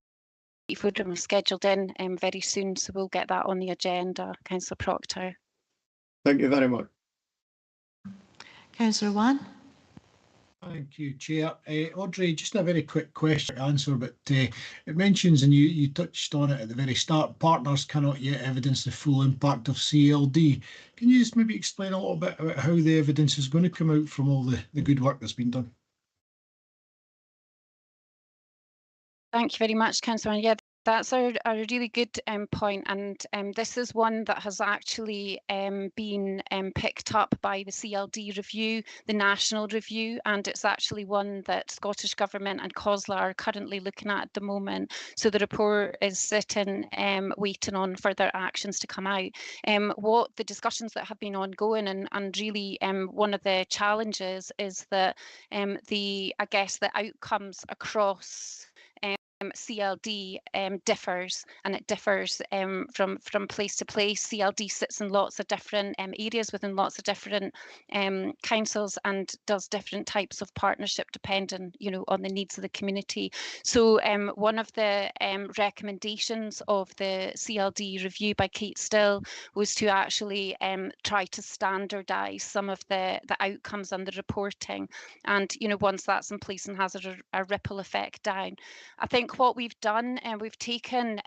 forum scheduled in very soon, so we'll get that on the agenda, Councillor Proctor. Thank you very much. Councillor Wan. Thank you, Chair. Audrey, just a very quick question answer, but it mentions, and you touched on it at the very start, partners cannot yet evidence the full impact of CLD. Can you just maybe explain a little bit about how the evidence is going to come out from all the good work that's been done? Thank you very much, Councillor. Yeah, that's a really good point, and this is one that has actually been picked up by the CLD review, the national review, and it's actually one that Scottish Government and COSLA are currently looking at the moment. So the report is sitting waiting on further actions to come out. What the discussions that have been ongoing, and really one of the challenges is that the outcomes across CLD differs, and it differs from place to place. CLD sits in lots of different areas within lots of different councils, and does different types of partnership depending, on the needs of the community. So one of the recommendations of the CLD review by Kate Still was to actually try to standardise some of the outcomes and the reporting, and once that's in place and has a ripple effect down. I think what we've done, and we've taken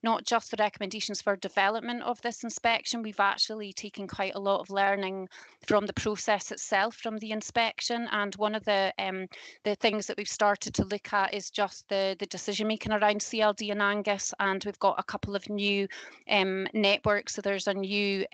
not just the recommendations for development of this inspection, we've actually taken quite a lot of learning from the process itself, from the inspection. And one of the things that we've started to look at is just the decision making around CLD and Angus, and we've got a couple of new networks. So there's a new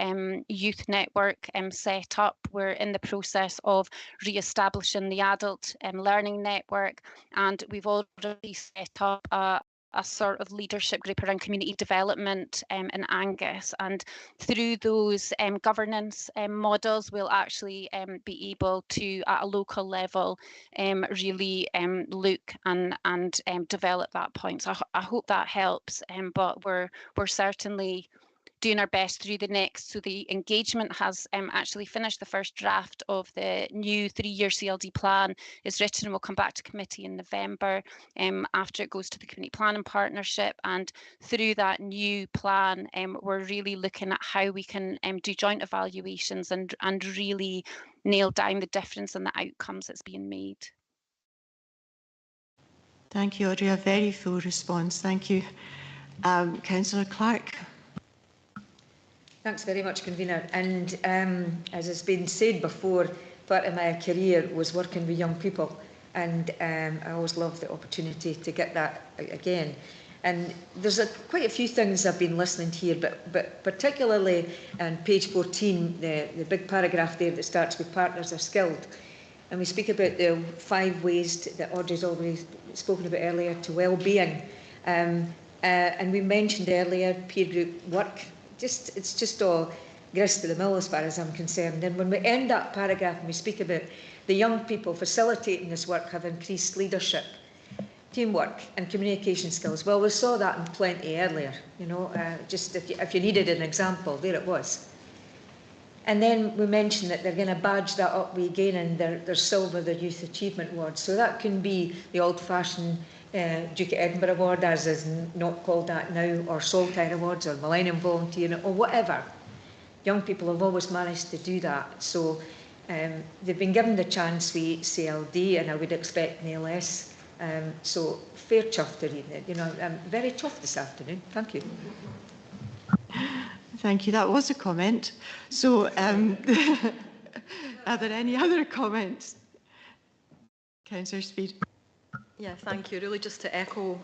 youth network set up. We're in the process of re-establishing the adult learning network, and we've already set up a sort of leadership group around community development in Angus, and through those governance models we'll actually be able to, at a local level, really look and develop that point. So I hope that helps, but we're certainly doing our best through the next. So the engagement has actually finished. The first draft of the new 3-year CLD plan is written and will come back to committee in November after it goes to the community planning partnership. And through that new plan, we're really looking at how we can do joint evaluations and really nail down the difference in the outcomes that's being made. Thank you, Audrey. A very full response. Thank you. Councillor Clark. Thanks very much, Convener. And as has been said before, part of my career was working with young people, and I always love the opportunity to get that again. And there's quite a few things I've been listening to here, but particularly on page 14, the big paragraph there that starts with partners are skilled. And we speak about the 5 ways that Audrey's already spoken about earlier to well-being. And we mentioned earlier peer group work. It's just all grist to the mill as far as I'm concerned. And when we end that paragraph and we speak about the young people facilitating this work have increased leadership, teamwork and communication skills. Well, we saw that in plenty earlier, just if you needed an example, there it was. And then we mentioned that they're going to badge that up with again in their silver, their Youth Achievement Award. So that can be the old-fashioned Duke of Edinburgh Award, as is not called that now, or Saltire Awards, or Millennium Volunteer, or whatever. Young people have always managed to do that. So they've been given the chance with CLD, and I would expect no less. So fair chuffed to reading it. I'm very chuffed this afternoon. Thank you. Thank you. That was a comment. So are there any other comments? Councillor Speed. Yeah, thank you. Really just to echo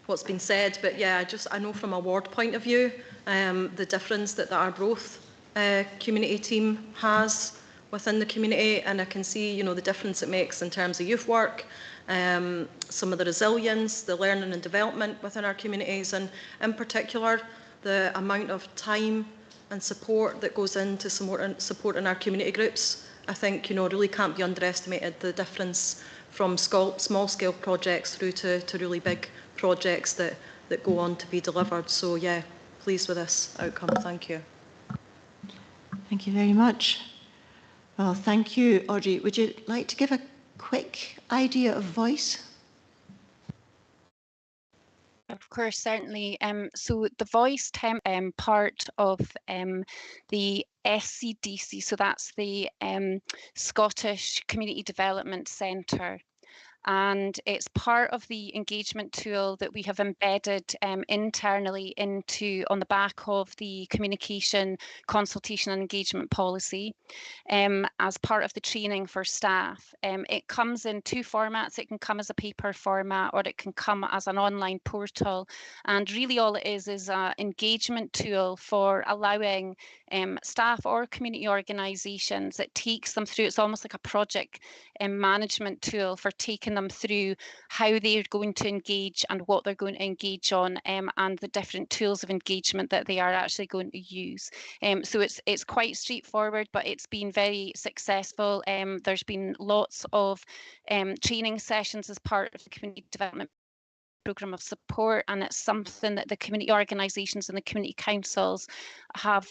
what's been said, but yeah, I know from a ward point of view, the difference that the Arbroath community team has within the community, and I can see, the difference it makes in terms of youth work, some of the resilience, the learning and development within our communities, and in particular, the amount of time and support that goes into supporting our community groups. I think, really can't be underestimated, the difference from small-scale projects through to really big projects that go on to be delivered. So, yeah, pleased with this outcome. Thank you. Thank you very much. Well, thank you, Audrey. Would you like to give a quick idea of voice? Of course, certainly. So the voice part of the SCDC, so that's the Scottish Community Development Centre. And it's part of the engagement tool that we have embedded internally on the back of the communication, consultation and engagement policy as part of the training for staff. It comes in 2 formats. It can come as a paper format, or it can come as an online portal. And really all it is an engagement tool for allowing staff or community organisations. It takes them through, it's almost like a project management tool for taking them through how they're going to engage and what they're going to engage on, and the different tools of engagement that they are actually going to use. So it's quite straightforward, but it's been very successful. There's been lots of training sessions as part of the community development programme of support, and it's something that the community organisations and the community councils have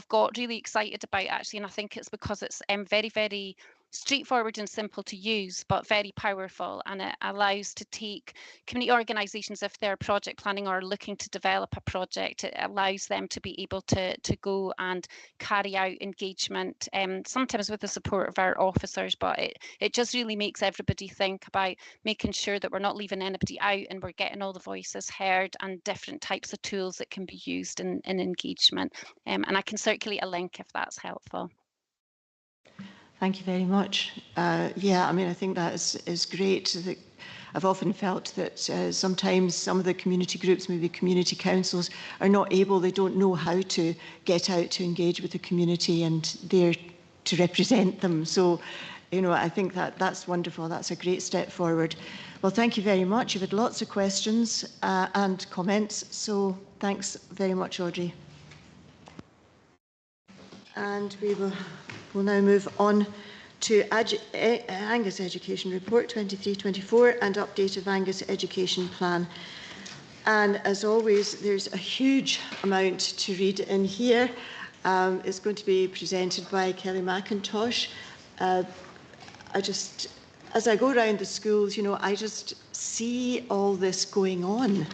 got really excited about, actually, and I think it's because it's very, very straightforward and simple to use, but very powerful, and it allows to take community organisations, if they're project planning or looking to develop a project, it allows them to be able to go and carry out engagement, sometimes with the support of our officers, but it just really makes everybody think about making sure that we're not leaving anybody out and we're getting all the voices heard, and different types of tools that can be used in engagement. And I can circulate a link if that's helpful. Thank you very much. Yeah, I mean, I think that is great. I've often felt that sometimes some of the community groups, maybe community councils, are not able, they don't know how to get out to engage with the community and there to represent them. So, I think that's wonderful. That's a great step forward. Well, thank you very much. You've had lots of questions and comments. So thanks very much, Audrey. And we will now move on to Angus Education Report 23-24 and update of Angus Education Plan. And as always, there's a huge amount to read in here. It's going to be presented by Kelly McIntosh. As I go around the schools, I just see all this going on.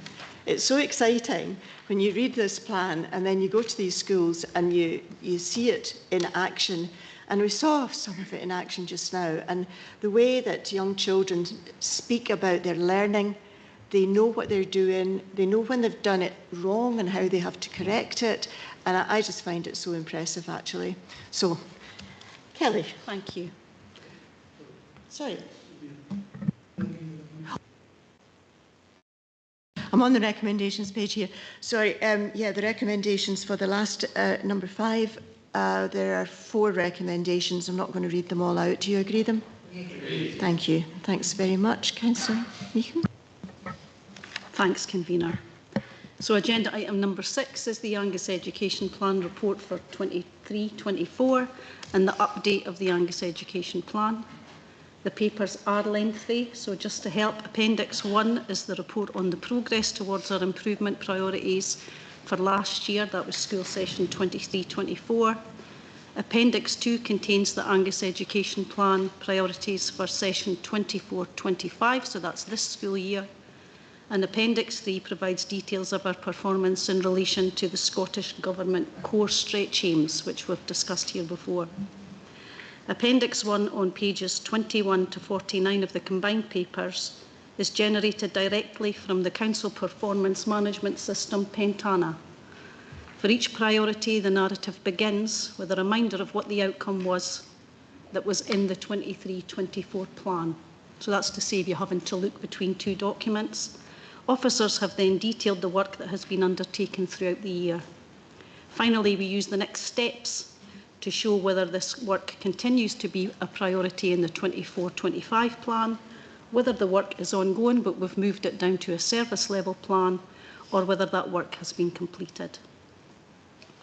It's so exciting when you read this plan and then you go to these schools and you see it in action. And we saw some of it in action just now. And the way that young children speak about their learning, they know what they're doing, they know when they've done it wrong and how they have to correct it. And I just find it so impressive, actually. So, Kelly. Thank you. Sorry. I'm on the recommendations page here. Sorry, yeah, the recommendations for the last number 5. There are 4 recommendations. I'm not going to read them all out. Do you agree them? Agree. Thank you. Thanks very much, Councillor Meehan. Thanks, Convener. So agenda item number 6 is the Angus Education Plan report for 23-24 and the update of the Angus Education Plan. The papers are lengthy, so just to help, Appendix 1 is the report on the progress towards our improvement priorities for last year. That was school session 23-24. Appendix 2 contains the Angus Education Plan priorities for session 24-25, so that's this school year. And Appendix 3 provides details of our performance in relation to the Scottish Government core stretch aims, which we've discussed here before. Appendix 1 on pages 21 to 49 of the combined papers is generated directly from the Council Performance Management System, Pentana. For each priority, the narrative begins with a reminder of what the outcome was that was in the 23-24 plan. So that's to save you having to look between 2 documents. Officers have then detailed the work that has been undertaken throughout the year. Finally, we use the next steps to show whether this work continues to be a priority in the 24-25 plan, whether the work is ongoing but we've moved it down to a service level plan, or whether that work has been completed.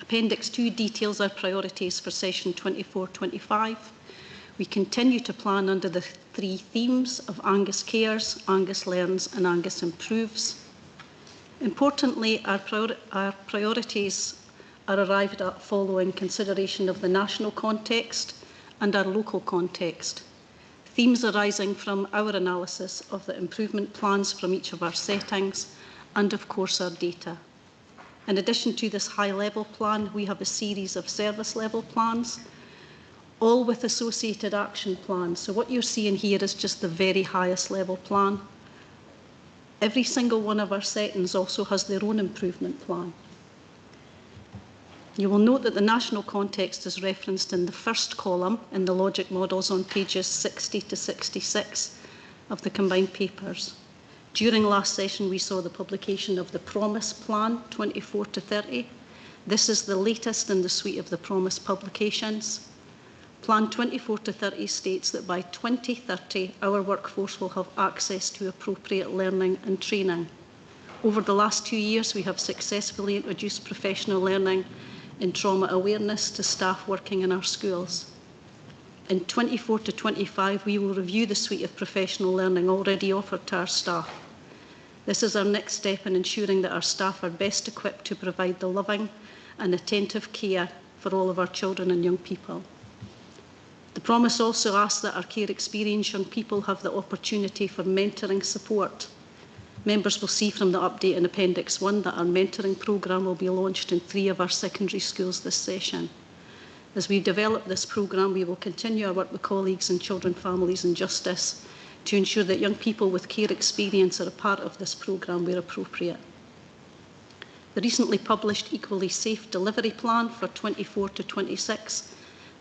Appendix 2 details our priorities for session 24-25. We continue to plan under the 3 themes of Angus Cares, Angus Learns and Angus Improves. Importantly, our priorities are arrived at following consideration of the national context and our local context. Themes arising from our analysis of the improvement plans from each of our settings and of course our data. In addition to this high-level plan, we have a series of service-level plans, all with associated action plans. So what you're seeing here is just the very highest level plan. Every single one of our settings also has their own improvement plan. You will note that the national context is referenced in the first column in the logic models on pages 60 to 66 of the combined papers. During last session, we saw the publication of the Promise Plan 24 to 30. This is the latest in the suite of the Promise publications. Plan 24 to 30 states that by 2030, our workforce will have access to appropriate learning and training. Over the last 2 years, we have successfully introduced professional learning in trauma awareness to staff working in our schools. In 24 to 25, we will review the suite of professional learning already offered to our staff. This is our next step in ensuring that our staff are best equipped to provide the loving and attentive care for all of our children and young people. The Promise also asks that our care experienced young people have the opportunity for mentoring support. Members will see from the update in Appendix 1 that our mentoring programme will be launched in 3 of our secondary schools this session. As we develop this programme, we will continue our work with colleagues in Children, Families and Justice to ensure that young people with care experience are a part of this programme where appropriate. The recently published Equally Safe Delivery Plan for 24 to 26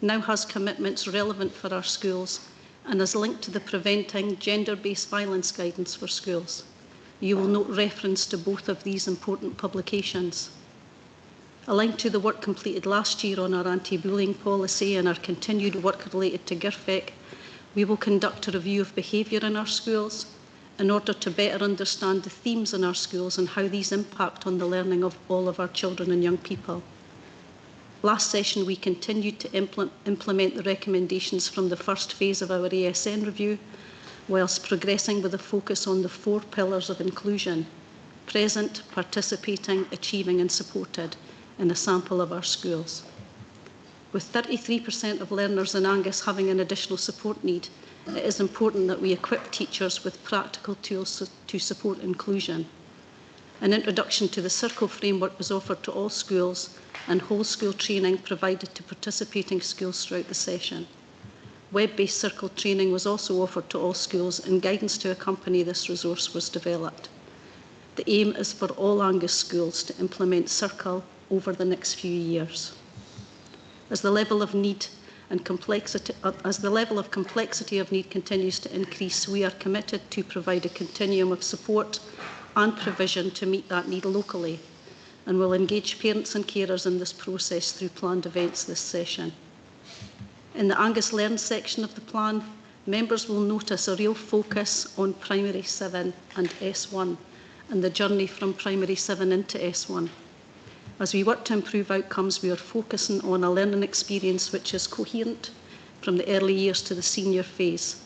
now has commitments relevant for our schools and is linked to the Preventing Gender-Based Violence Guidance for Schools. You will note reference to both of these important publications. Aligned to the work completed last year on our anti-bullying policy and our continued work related to GIRFEC, we will conduct a review of behaviour in our schools in order to better understand the themes in our schools and how these impact on the learning of all of our children and young people. Last session, we continued to implement the recommendations from the first phase of our ASN review, whilst progressing with a focus on the 4 pillars of inclusion: present, participating, achieving and supported in a sample of our schools. With 33% of learners in Angus having an additional support need, it is important that we equip teachers with practical tools to support inclusion. An introduction to the Circle framework was offered to all schools and whole school training provided to participating schools throughout the session. Web-based Circle training was also offered to all schools and guidance to accompany this resource was developed. The aim is for all Angus schools to implement Circle over the next few years. As the level of need and complexity of need continues to increase, we are committed to provide a continuum of support and provision to meet that need locally, and will engage parents and carers in this process through planned events this session. In the Angus Learn section of the plan, members will notice a real focus on Primary 7 and S1 and the journey from Primary 7 into S1. As we work to improve outcomes, we are focusing on a learning experience which is coherent from the early years to the senior phase.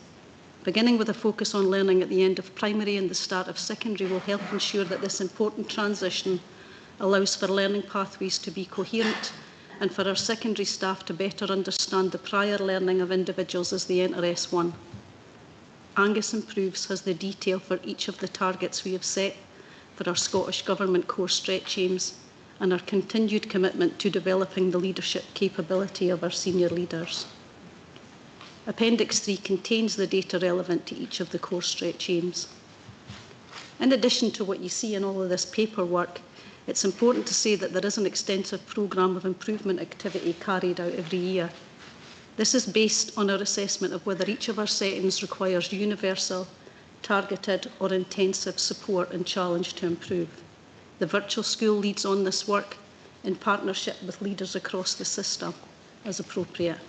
Beginning with a focus on learning at the end of primary and the start of secondary will help ensure that this important transition allows for learning pathways to be coherent and for our secondary staff to better understand the prior learning of individuals as they enter S1. Angus Improves has the detail for each of the targets we have set for our Scottish Government core stretch aims and our continued commitment to developing the leadership capability of our senior leaders. Appendix 3 contains the data relevant to each of the core stretch aims. In addition to what you see in all of this paperwork, it's important to say that there is an extensive programme of improvement activity carried out every year. This is based on our assessment of whether each of our settings requires universal, targeted or intensive support and challenge to improve. The virtual school leads on this work in partnership with leaders across the system as appropriate.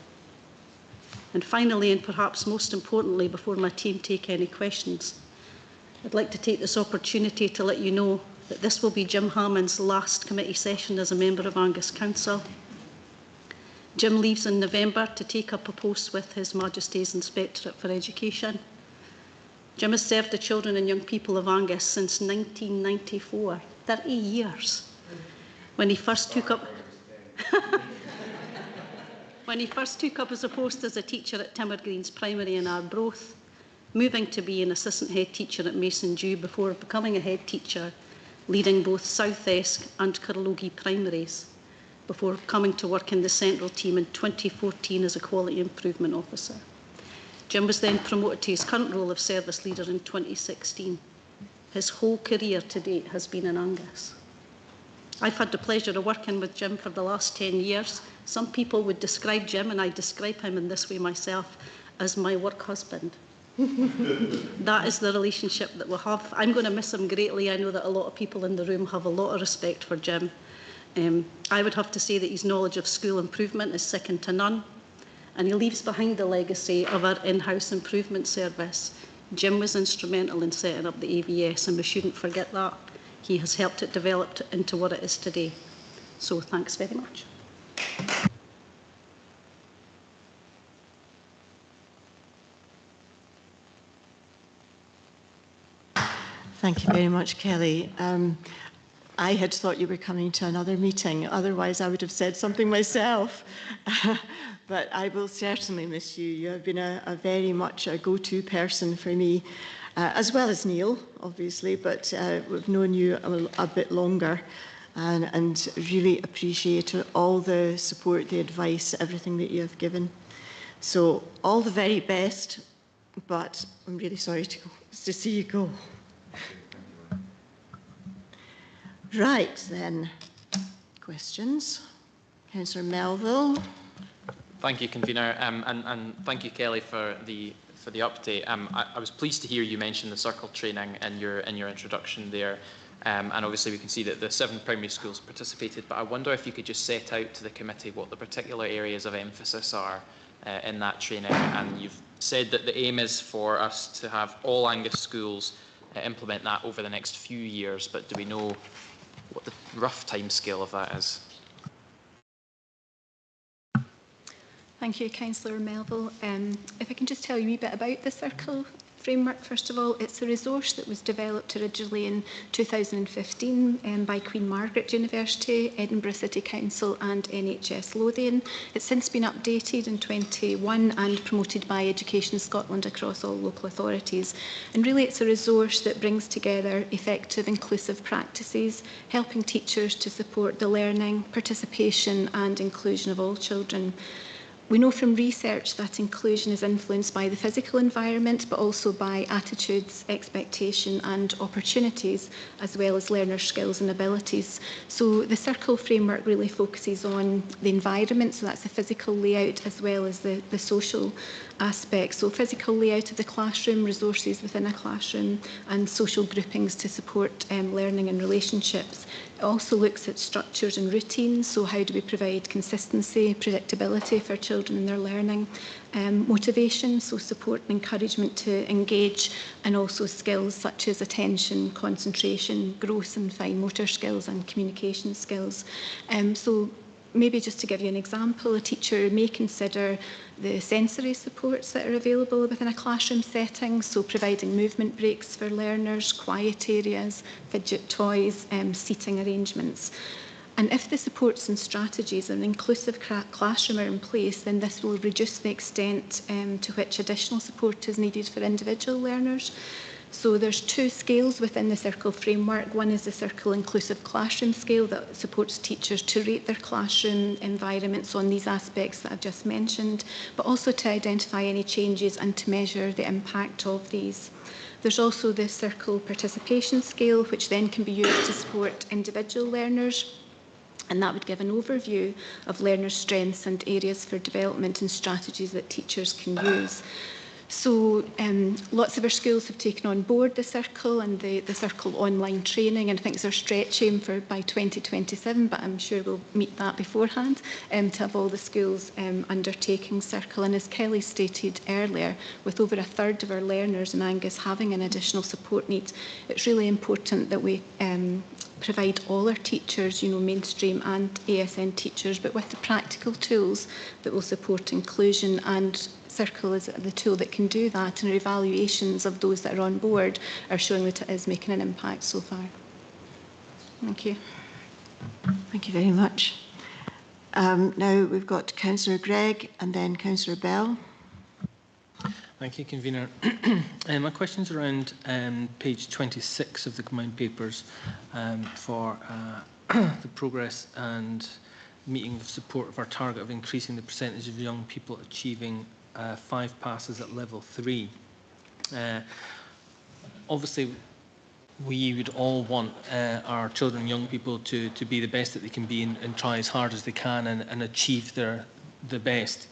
And finally, and perhaps most importantly, before my team take any questions, I'd like to take this opportunity to let you know that this will be Jim Hammond's last committee session as a member of Angus Council. Jim leaves in November to take up a post with His Majesty's Inspectorate for Education. Jim has served the children and young people of Angus since 1994, 30 years. When he first took up his post as a teacher at Timmergreens Primary in Arbroath, moving to be an assistant head teacher at Mason Dew before becoming a head teacher, leading both South Esk and Carlogie primaries, before coming to work in the central team in 2014 as a quality improvement officer. Jim was then promoted to his current role of service leader in 2016. His whole career to date has been in Angus. I've had the pleasure of working with Jim for the last 10 years. Some people would describe Jim, and I describe him in this way myself, as my work husband. That is the relationship that we'll have. I'm going to miss him greatly. I know that a lot of people in the room have a lot of respect for Jim. I would have to say that his knowledge of school improvement is second to none, and he leaves behind the legacy of our in-house improvement service. Jim was instrumental in setting up the AVS, and we shouldn't forget that. He has helped it develop into what it is today. So thanks very much. Thank you very much, Kelly. I had thought you were coming to another meeting, otherwise I would have said something myself. But I will certainly miss you. You have been a very much a go-to person for me, as well as Neil, obviously, but we've known you a bit longer and really appreciate all the support, the advice, everything that you have given. So all the very best, but I'm really sorry to see you go. Right, then. Questions? Councillor Melville. Thank you, Convener, and thank you, Kelly, for the update. I was pleased to hear you mention the circle training in your introduction there, and obviously we can see that the 7 primary schools participated, but I wonder if you could just set out to the committee what the particular areas of emphasis are in that training. And you've said that the aim is for us to have all Angus schools implement that over the next few years, but do we know what the rough timescale of that is? Thank you, Councillor Melville. If I can just tell you a wee bit about the Circle framework, first of all, it's a resource that was developed originally in 2015 by Queen Margaret University, Edinburgh City Council and NHS Lothian. It's since been updated in 2021 and promoted by Education Scotland across all local authorities. And really it's a resource that brings together effective inclusive practices, helping teachers to support the learning, participation and inclusion of all children. We know from research that inclusion is influenced by the physical environment, but also by attitudes, expectation and opportunities, as well as learner skills and abilities. So the Circle framework really focuses on the environment, so that's the physical layout as well as the social aspects. So physical layout of the classroom, resources within a classroom and social groupings to support learning and relationships. It also looks at structures and routines, so how do we provide consistency, predictability for children in their learning, motivation, so support and encouragement to engage, and also skills such as attention, concentration, growth and fine motor skills and communication skills. So maybe just to give you an example, a teacher may consider the sensory supports that are available within a classroom setting, so providing movement breaks for learners, quiet areas, fidget toys, seating arrangements. And if the supports and strategies of an inclusive classroom are in place, then this will reduce the extent to which additional support is needed for individual learners. So there's two scales within the Circle framework. One is the Circle Inclusive Classroom Scale that supports teachers to rate their classroom environments on these aspects that I've just mentioned, but also to identify any changes and to measure the impact of these. There's also the Circle Participation Scale, which then can be used to support individual learners, and that would give an overview of learners' strengths and areas for development and strategies that teachers can use. So lots of our schools have taken on board the Circle and the Circle online training, and things are stretching for by 2027, but I'm sure we'll meet that beforehand, to have all the schools undertaking Circle. And as Kelly stated earlier, with over a third of our learners in Angus having an additional support need, it's really important that we provide all our teachers, mainstream and ASN teachers, but with the practical tools that will support inclusion, and Circle is the tool that can do that, and our evaluations of those that are on board are showing that it is making an impact so far. Thank you. Thank you very much. Now we've got Councillor Gregg and then Councillor Bell. Thank you, Convener. My question's around page 26 of the combined papers for the progress and meeting of support of our target of increasing the percentage of young people achieving 5 passes at level 3. Obviously, we would all want our children and young people to be the best that they can be and try as hard as they can and achieve the best.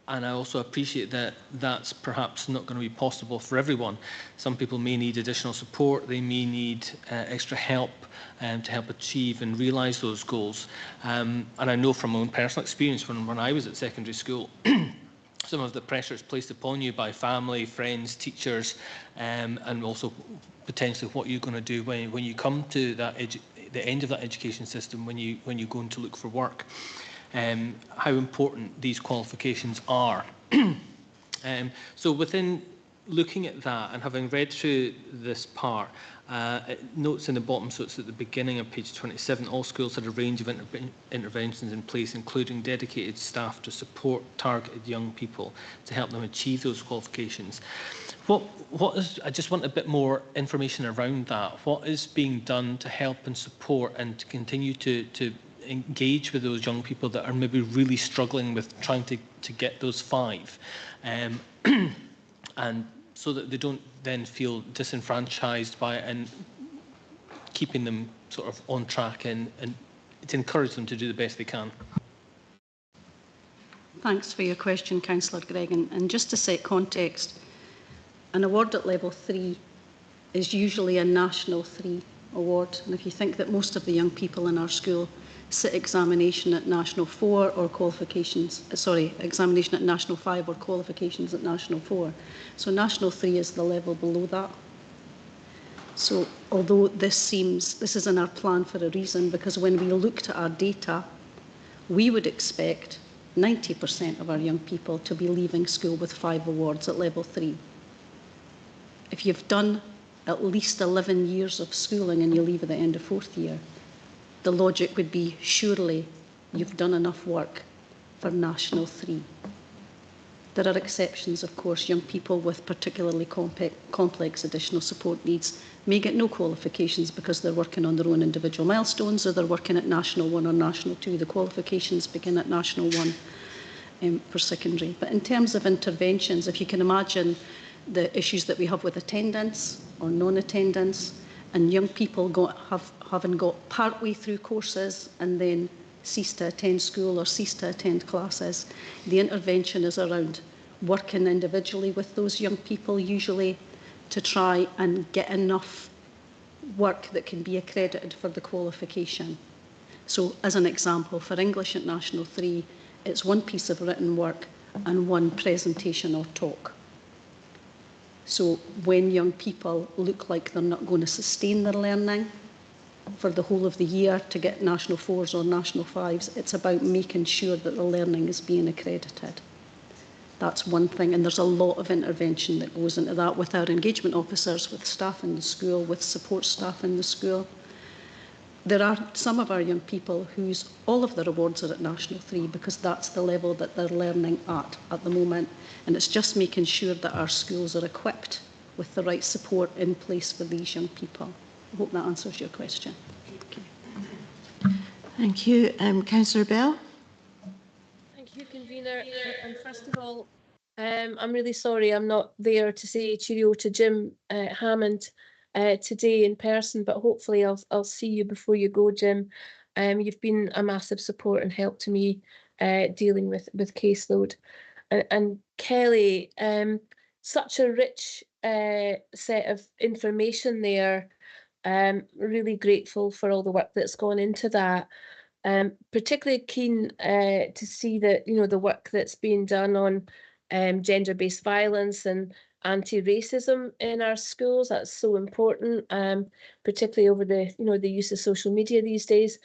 And I also appreciate that that's perhaps not going to be possible for everyone. Some people may need additional support, they may need extra help to help achieve and realise those goals. And I know from my own personal experience when I was at secondary school, some of the pressures placed upon you by family, friends, teachers, and also potentially what you're going to do when you come to that the end of that education system, when you're going to look for work. How important these qualifications are. So within looking at that and having read through this part, it notes in the bottom, so it's at the beginning of page 27, all schools had a range of interventions in place, including dedicated staff to support targeted young people to help them achieve those qualifications. I just want a bit more information around that. What is being done to help and support and to continue to engage with those young people that are maybe really struggling with trying to get those 5, and so that they don't then feel disenfranchised by it, and keeping them sort of on track and to encourage them to do the best they can. Thanks for your question, Councillor Gregg. And just to set context, an award at level 3 is usually a national 3 award. And if you think that most of the young people in our school sit examination at national 4 or examination at national 5 or qualifications at national 4. So national 3 is the level below that. So although this is in our plan for a reason, because when we looked at our data, we would expect 90% of our young people to be leaving school with 5 awards at level 3. If you've done at least 11 years of schooling and you leave at the end of 4th year, the logic would be, surely you've done enough work for national 3. There are exceptions, of course. Young people with particularly complex additional support needs may get no qualifications because they're working on their own individual milestones, or they're working at National 1 or National 2. The qualifications begin at National 1 for secondary. But in terms of interventions, if you can imagine the issues that we have with attendance or non-attendance, and young people having got partway through courses and then cease to attend school or cease to attend classes, the intervention is around working individually with those young people, usually to try and get enough work that can be accredited for the qualification. So as an example, for English at National 3, it's one piece of written work and one presentation or talk. So when young people look like they're not going to sustain their learning for the whole of the year to get National 4s or National 5s, it's about making sure that the learning is being accredited. That's one thing, and there's a lot of intervention that goes into that with our engagement officers, with staff in the school, with support staff in the school. There are some of our young people whose all of their awards are at National 3 because that's the level that they're learning at the moment, and it's just making sure that our schools are equipped with the right support in place for these young people. I hope that answers your question. Thank you. Councillor Bell. Thank you, Convener. And first of all, I'm really sorry I'm not there to say cheerio to Jim Hammond today in person, but hopefully I'll see you before you go, Jim. You've been a massive support and help to me dealing with caseload. And Kelly, such a rich set of information there. Really grateful for all the work that's gone into that. Particularly keen to see that, the work that's being done on gender-based violence and anti-racism in our schools. That's so important, particularly over the use of social media these days.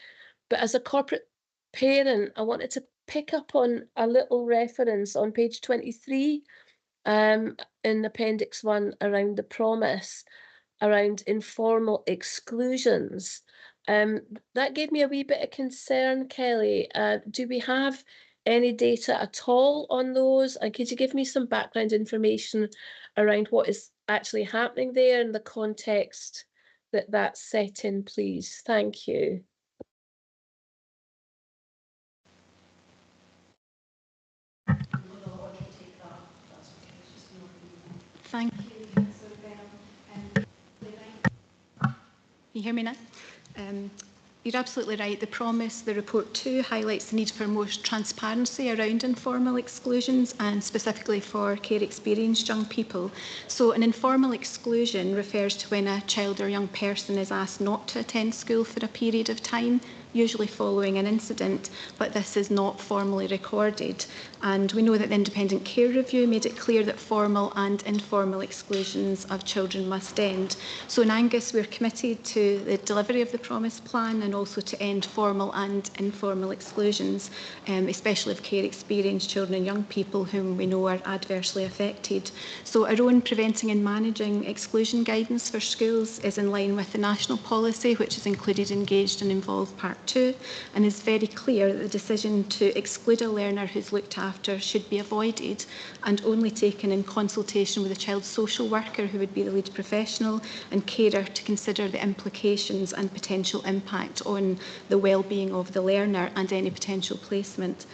But as a corporate parent, I wanted to pick up on a little reference on page 23 in Appendix 1 around the promise, around informal exclusions. That gave me a wee bit of concern, Kelly. Do we have any data at all on those? And could you give me some background information around what is actually happening there in the context that that's set in, please? Thank you. Thank you, Councillor Bell. Can you hear me now? You're absolutely right. The promise, the report too, highlights the need for more transparency around informal exclusions and specifically for care experienced young people. So an informal exclusion refers to when a child or young person is asked not to attend school for a period of time, usually following an incident, but this is not formally recorded. And we know that the Independent Care Review made it clear that formal and informal exclusions of children must end. So in Angus, we're committed to the delivery of the Promise Plan and also to end formal and informal exclusions, especially of care experienced children and young people whom we know are adversely affected. So our own preventing and managing exclusion guidance for schools is in line with the national policy, which is included Engaged and Involved Part 2, and is very clear that the decision to exclude a learner who's looked after should be avoided and only taken in consultation with a child social worker, who would be the lead professional, and carer to consider the implications and potential impact on the well-being of the learner and any potential placement.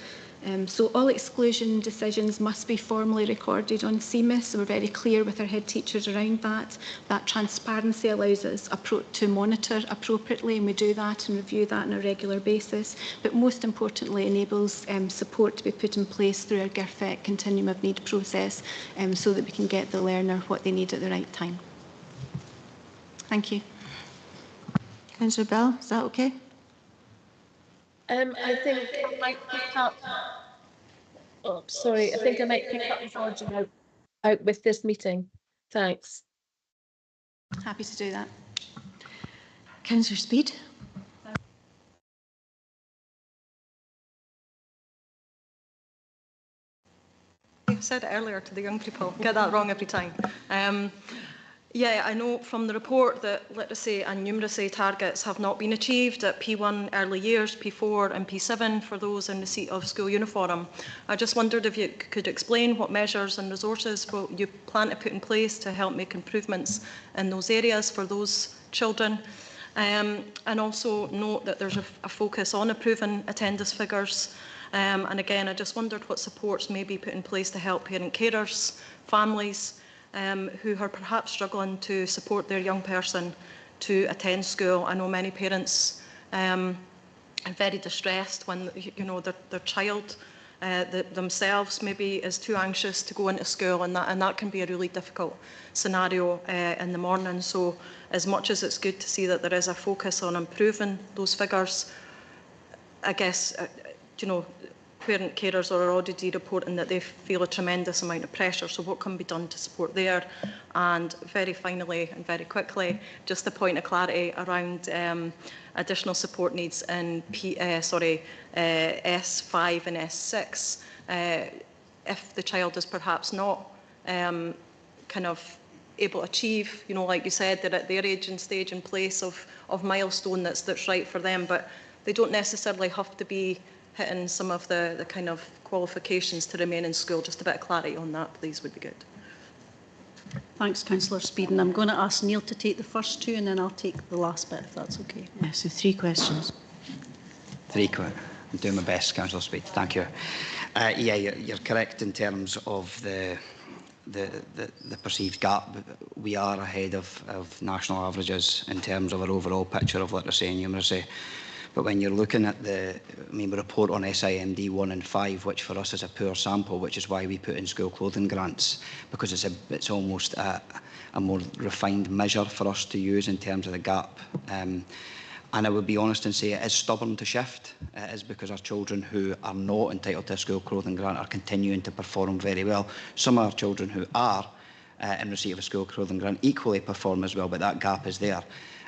So all exclusion decisions must be formally recorded on CMIS. So we're very clear with our head teachers around that. That transparency allows us to monitor appropriately, and we do that and review that on a regular basis. But most importantly, enables support to be put in place through our GIRFEC continuum of need process, so that we can get the learner what they need at the right time. Thank you. Councillor Bell, is that okay? I think I might pick up. Oh, sorry. I think I might pick up Georgia out with this meeting. Thanks. Happy to do that. Councillor Speed. I said it earlier to the young people, get that wrong every time. Yeah, I know from the report that literacy and numeracy targets have not been achieved at P1 early years, P4 and P7 for those in receipt of school uniform. I just wondered if you could explain what measures and resources will you plan to put in place to help make improvements in those areas for those children. And also note that there's a focus on improving attendance figures. And again, I just wondered what supports may be put in place to help parent carers, families, who are perhaps struggling to support their young person to attend school. I know many parents are very distressed when their child themselves maybe is too anxious to go into school, and that can be a really difficult scenario in the morning. So as much as it's good to see that there is a focus on improving those figures, I guess parent carers are already reporting that they feel a tremendous amount of pressure. So what can be done to support there? And very finally and very quickly, just a point of clarity around additional support needs in S5 and S6. If the child is perhaps not kind of able to achieve, like you said, they're at their age and stage and place of milestone that's right for them, but they don't necessarily have to be hitting some of the kind of qualifications to remain in school. Just a bit of clarity on that, please, would be good. Thanks, Councillor Speedon. I'm going to ask Neil to take the first two, and then I'll take the last bit, if that's okay. Yeah, so 3 questions. I'm doing my best, Councillor Speed. Thank you. Yeah, you're correct in terms of the perceived gap. We are ahead of national averages in terms of our overall picture of literacy and numeracy. But when you're looking at we report on SIMD 1 and 5, which for us is a poor sample, which is why we put in school clothing grants, because it's almost a more refined measure for us to use in terms of the gap. And I would be honest and say it is stubborn to shift. It is because our children who are not entitled to a school clothing grant are continuing to perform very well. Some of our children who are in receipt of a school clothing grant equally perform as well, but that gap is there.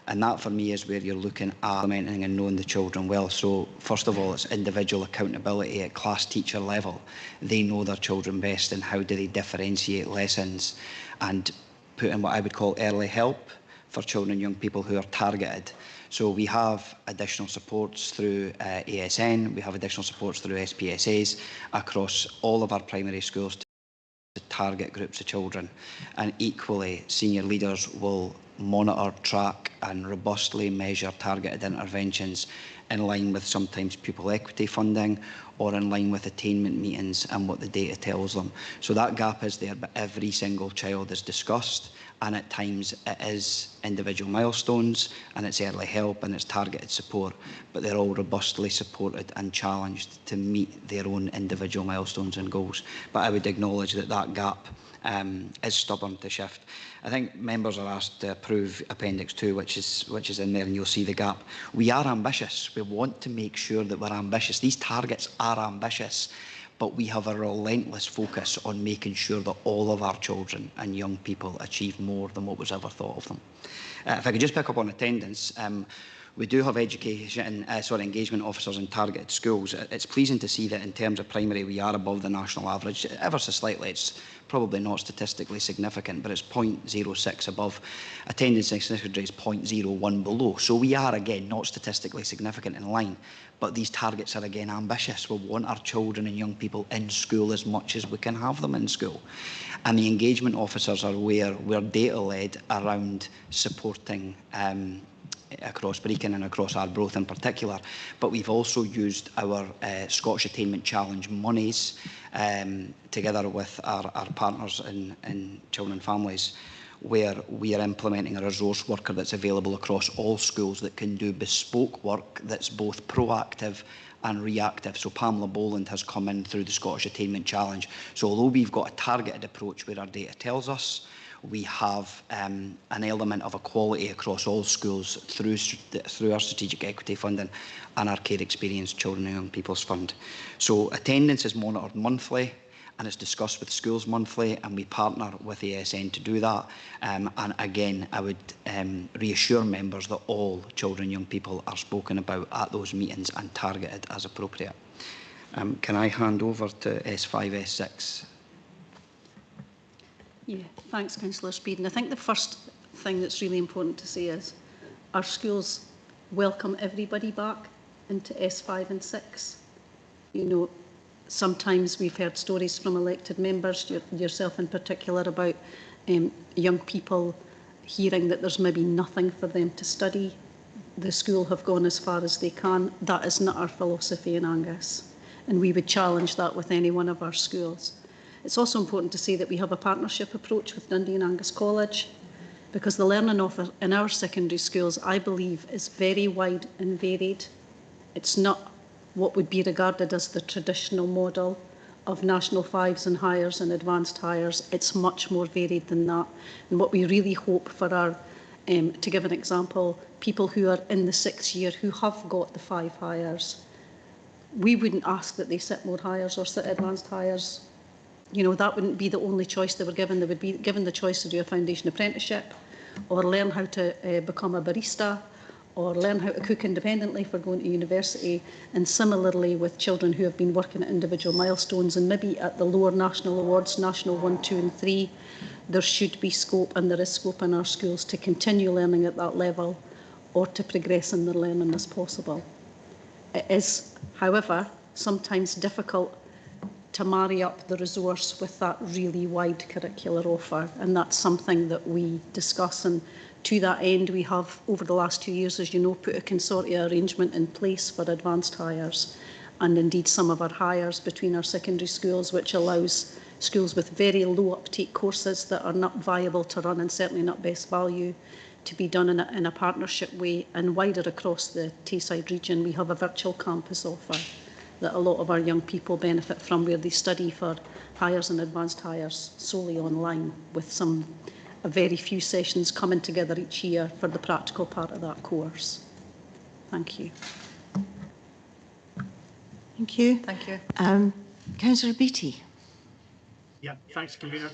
And that, for me, is where you're looking at implementing and knowing the children well. So, first of all, it's individual accountability at class teacher level. They know their children best, and how do they differentiate lessons and put in what I would call early help for children and young people who are targeted. So we have additional supports through ASN, we have additional supports through SPSAs across all of our primary schools to target groups of children. And equally, senior leaders will monitor, track and robustly measure targeted interventions in line with sometimes pupil equity funding or in line with attainment meetings and what the data tells them. So that gap is there, but every single child is discussed, and at times it is individual milestones and it's early help and it's targeted support, but they're all robustly supported and challenged to meet their own individual milestones and goals. But I would acknowledge that that gap is stubborn to shift. I think members are asked to approve Appendix 2, which is in there, and you'll see the gap. We are ambitious. We want to make sure that we're ambitious. These targets are ambitious, but we have a relentless focus on making sure that all of our children and young people achieve more than what was ever thought of them. If I could just pick up on attendance, we do have engagement officers in targeted schools. It's pleasing to see that in terms of primary we are above the national average, ever so slightly. It's probably not statistically significant, but it's 0.06 above. Attendance in secondary is 0.01 below. So we are, again, not statistically significant in line, but these targets are, again, ambitious. We want our children and young people in school as much as we can have them in school. And the engagement officers are where we're data-led around supporting across Brecon and across Arbroath in particular, but we've also used our Scottish Attainment Challenge monies together with our partners in Children and Families, where we are implementing a resource worker that's available across all schools that can do bespoke work that's both proactive and reactive. So Pamela Boland has come in through the Scottish Attainment Challenge. So although we've got a targeted approach where our data tells us, we have an element of equality across all schools through our strategic equity funding and our Care Experience Children and Young People's Fund. So attendance is monitored monthly and it's discussed with schools monthly, and we partner with ASN to do that. And again, I would reassure members that all children and young people are spoken about at those meetings and targeted as appropriate. Can I hand over to S5, S6? Yeah, thanks, Councillor Speed. And I think the first thing that's really important to say is our schools welcome everybody back into S5 and 6. You know, sometimes we've heard stories from elected members, yourself in particular, about young people hearing that there's maybe nothing for them to study. The school have gone as far as they can. That is not our philosophy in Angus, and we would challenge that with any one of our schools. It's also important to say that we have a partnership approach with Dundee and Angus College, because the learning offer in our secondary schools, I believe, is very wide and varied. It's not what would be regarded as the traditional model of national fives and hires and advanced hires. It's much more varied than that. And what we really hope for our, to give an example, people who are in the 6th year who have got the 5 hires, we wouldn't ask that they sit more hires or sit advanced hires. You know, that wouldn't be the only choice they were given. They would be given the choice to do a foundation apprenticeship, or learn how to become a barista, or learn how to cook independently for going to university. And similarly with children who have been working at individual milestones and maybe at the lower national awards, national 1, 2 and 3, there should be scope, and there is scope in our schools, to continue learning at that level or to progress in their learning as possible. It is, however, sometimes difficult to marry up the resource with that really wide curricular offer, and that's something that we discuss. And to that end, we have, over the last 2 years, as you know, put a consortia arrangement in place for advanced hires, and indeed some of our hires between our secondary schools, which allows schools with very low uptake courses that are not viable to run and certainly not best value to be done in a partnership way. And wider across the Tayside region, we have a virtual campus offer that a lot of our young people benefit from, where they study for hires and advanced hires solely online, with a very few sessions coming together each year for the practical part of that course. Thank you. Thank you. Thank you. Councillor Beattie. Yeah, thanks, Convener.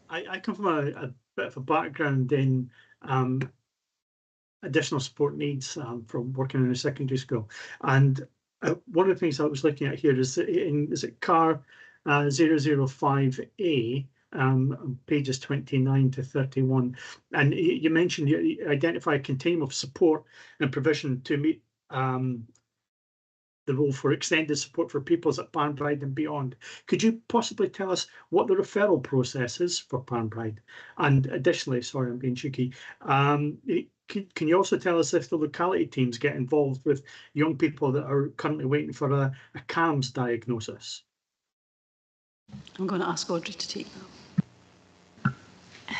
I come from a bit of a background in additional support needs from working in a secondary school, and one of the things I was looking at here is it CAR 005A, pages 29 to 31, and you mentioned you identify a continuum of support and provision to meet the role for extended support for pupils at Panbride and beyond. Could you possibly tell us what the referral process is for Panbride? And additionally, sorry, I'm being cheeky, can you also tell us if the locality teams get involved with young people that are currently waiting for a CAMS diagnosis? I'm going to ask Audrey to take that.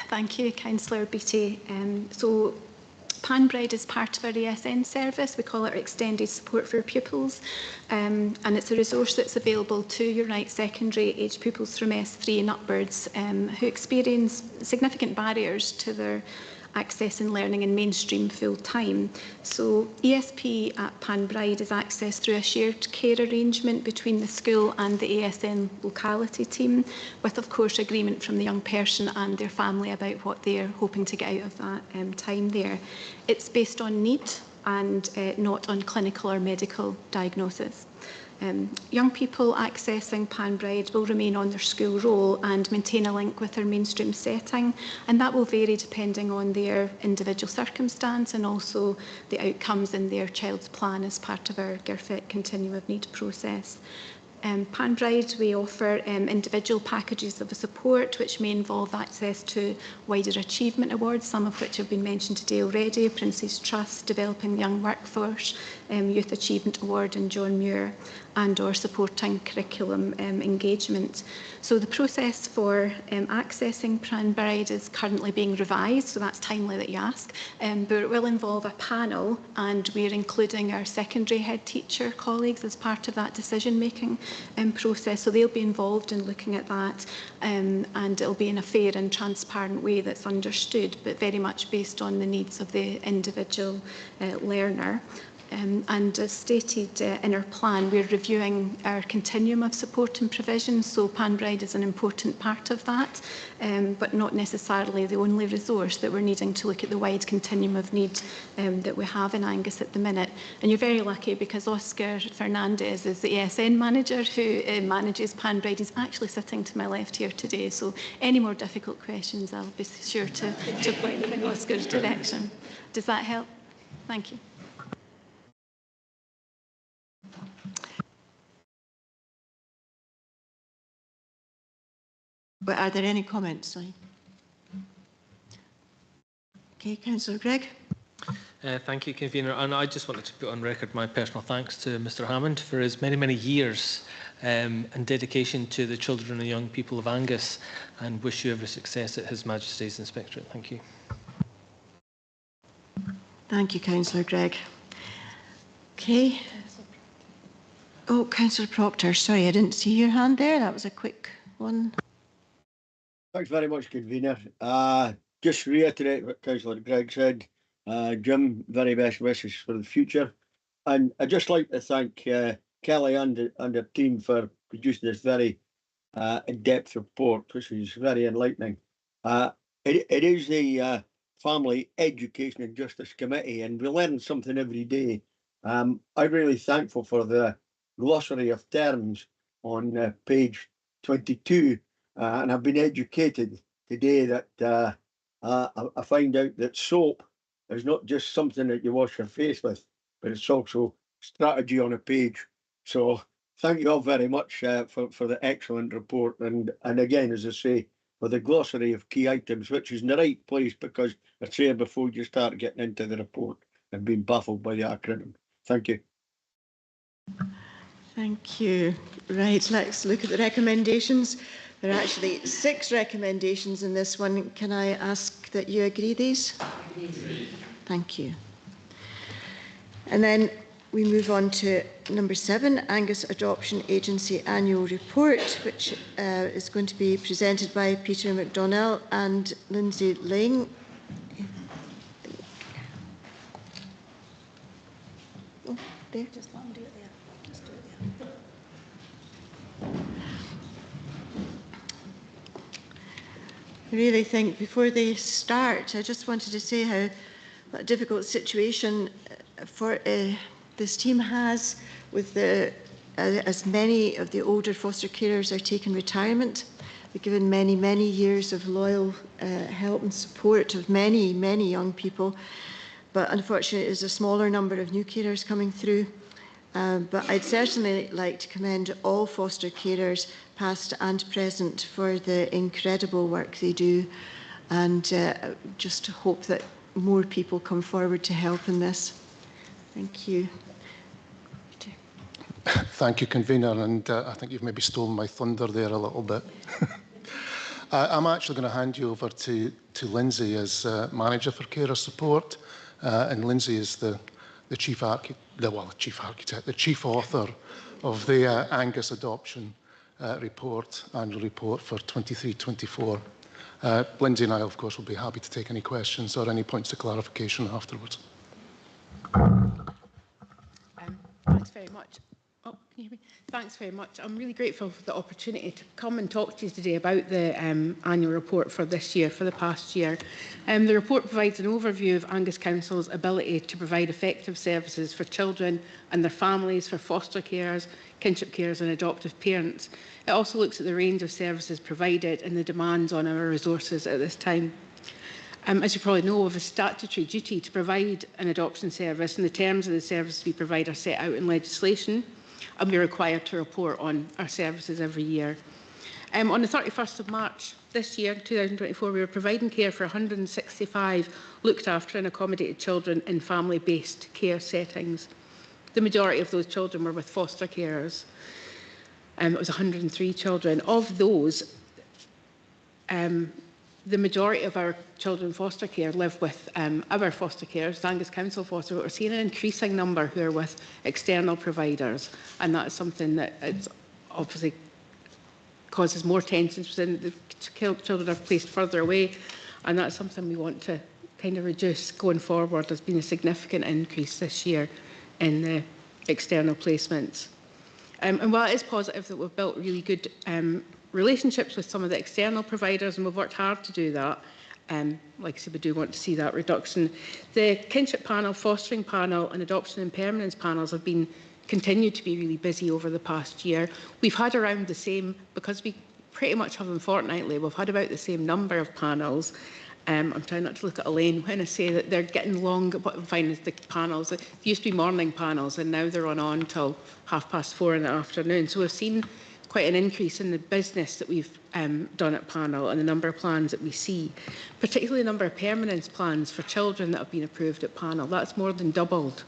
Thank you, Councillor Beattie. So Panbride is part of our ESN service. We call it our Extended Support for Pupils, and it's a resource that's available to, you're right, secondary age pupils from S3 and upwards who experience significant barriers to their access and learning in mainstream full time. So ESP at Panbride is accessed through a shared care arrangement between the school and the ASN locality team, with of course agreement from the young person and their family about what they're hoping to get out of that time there. It's based on need and not on clinical or medical diagnosis. Young people accessing Panbride will remain on their school roll and maintain a link with their mainstream setting, and that will vary depending on their individual circumstance and also the outcomes in their child's plan as part of our GIRFIT Continuum of Need process. Panbride, we offer individual packages of support which may involve access to wider achievement awards, some of which have been mentioned today already: Prince's Trust, Developing the Young Workforce, Youth Achievement Award and John Muir, and or supporting curriculum engagement. So the process for accessing Panbride is currently being revised, so that's timely that you ask, but it will involve a panel, and we're including our secondary head teacher colleagues as part of that decision making process, so they'll be involved in looking at that, and it'll be in a fair and transparent way that's understood, but very much based on the needs of the individual learner. And as stated in our plan, we're reviewing our continuum of support and provision, so Panbride is an important part of that, but not necessarily the only resource that we're needing to look at the wide continuum of need that we have in Angus at the minute. And you're very lucky because Oscar Fernandez is the ESN manager who manages Panbride. He's actually sitting to my left here today, so any more difficult questions I'll be sure to point them in Oscar's direction. Does that help? Thank you. But are there any comments? Sorry. Okay, Councillor Gregg. Thank you, Convener. And I just wanted to put on record my personal thanks to Mr Hammond for his many, many years and dedication to the children and young people of Angus, and wish you every success at His Majesty's Inspectorate. Thank you. Thank you, Councillor Gregg. Okay. Oh, Councillor Proctor, sorry, I didn't see your hand there. That was a quick one. Thanks very much, Convener. Just reiterate what Councillor Gregg said. Jim, very best wishes for the future. And I'd just like to thank Kelly and her team for producing this very in-depth report, which is very enlightening. It is the Family Education and Justice Committee, and we learn something every day. I'm really thankful for the glossary of terms on page 22. And I've been educated today that I find out that soap is not just something that you wash your face with, but it's also strategy on a page. So thank you all very much for the excellent report. And again, as I say, for the glossary of key items, which is in the right place, because I say before you start getting into the report and being baffled by the acronym. Thank you. Thank you. Right, let's look at the recommendations. There are actually 6 recommendations in this one. Can I ask that you agree these? Agreed. Thank you. And then we move on to number 7, Angus Adoption Agency Annual Report, which is going to be presented by Peter McDonnell and Lindsay Lang. Oh, there. Just let them do it there. Just do it there. I really think before they start, I just wanted to say how what a difficult situation for this team has with as many of the older foster carers are taking retirement. They've given many, many years of loyal help and support of many, many young people. But unfortunately, there's a smaller number of new carers coming through. But I'd certainly like to commend all foster carers, past and present, for the incredible work they do, and just hope that more people come forward to help in this. Thank you. Thank you, Convener, and I think you've maybe stolen my thunder there a little bit. I'm actually going to hand you over to Lindsay as Manager for Carer Support, and Lindsay is the chief author of the Angus Adoption Annual Report for 23-24. Lindsay and I, of course, will be happy to take any questions or any points of clarification afterwards. Thanks very much. Oh, can you hear me? Thanks very much. I'm really grateful for the opportunity to come and talk to you today about the annual report for this year, for the past year. The report provides an overview of Angus Council's ability to provide effective services for children and their families, for foster carers, kinship carers and adoptive parents. It also looks at the range of services provided and the demands on our resources at this time. As you probably know, we have a statutory duty to provide an adoption service, and the terms of the service we provide are set out in legislation, and we're required to report on our services every year. On the 31st of March this year, 2024, we were providing care for 165 looked after and accommodated children in family-based care settings. The majority of those children were with foster carers. It was 103 children. Of those, the majority of our children in foster care live with our foster carers, Angus Council foster, but we're seeing an increasing number who are with external providers, and that is something that it's obviously causes more tensions within the children are placed further away, and that's something we want to kind of reduce going forward. There's been a significant increase this year in the external placements. And while it is positive that we've built really good relationships with some of the external providers, and we've worked hard to do that, like I said, we do want to see that reduction. The kinship panel, fostering panel and adoption and permanence panels have been continued to be really busy over the past year. We've had around the same, because we pretty much have them fortnightly, we've had about the same number of panels. I'm trying not to look at Elaine when I say that they're getting long. What I'm finding is the panels, it used to be morning panels and now they're on till 4:30 in the afternoon. So we've seen quite an increase in the business that we've done at panel and the number of plans that we see, particularly the number of permanence plans for children that have been approved at panel. That's more than doubled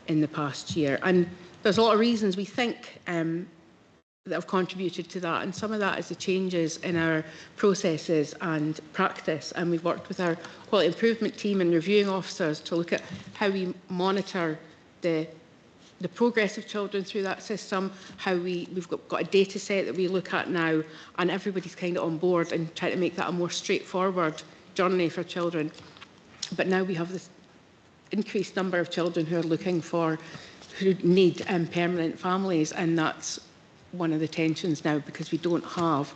in the past year. And there's a lot of reasons we think that have contributed to that, and some of that is the changes in our processes and practice, and we've worked with our quality improvement team and reviewing officers to look at how we monitor the progress of children through that system, how we've got a data set that we look at now, and everybody's kind of on board and trying to make that a more straightforward journey for children. But now we have this increased number of children who need permanent families, and that's one of the tensions now, because we don't have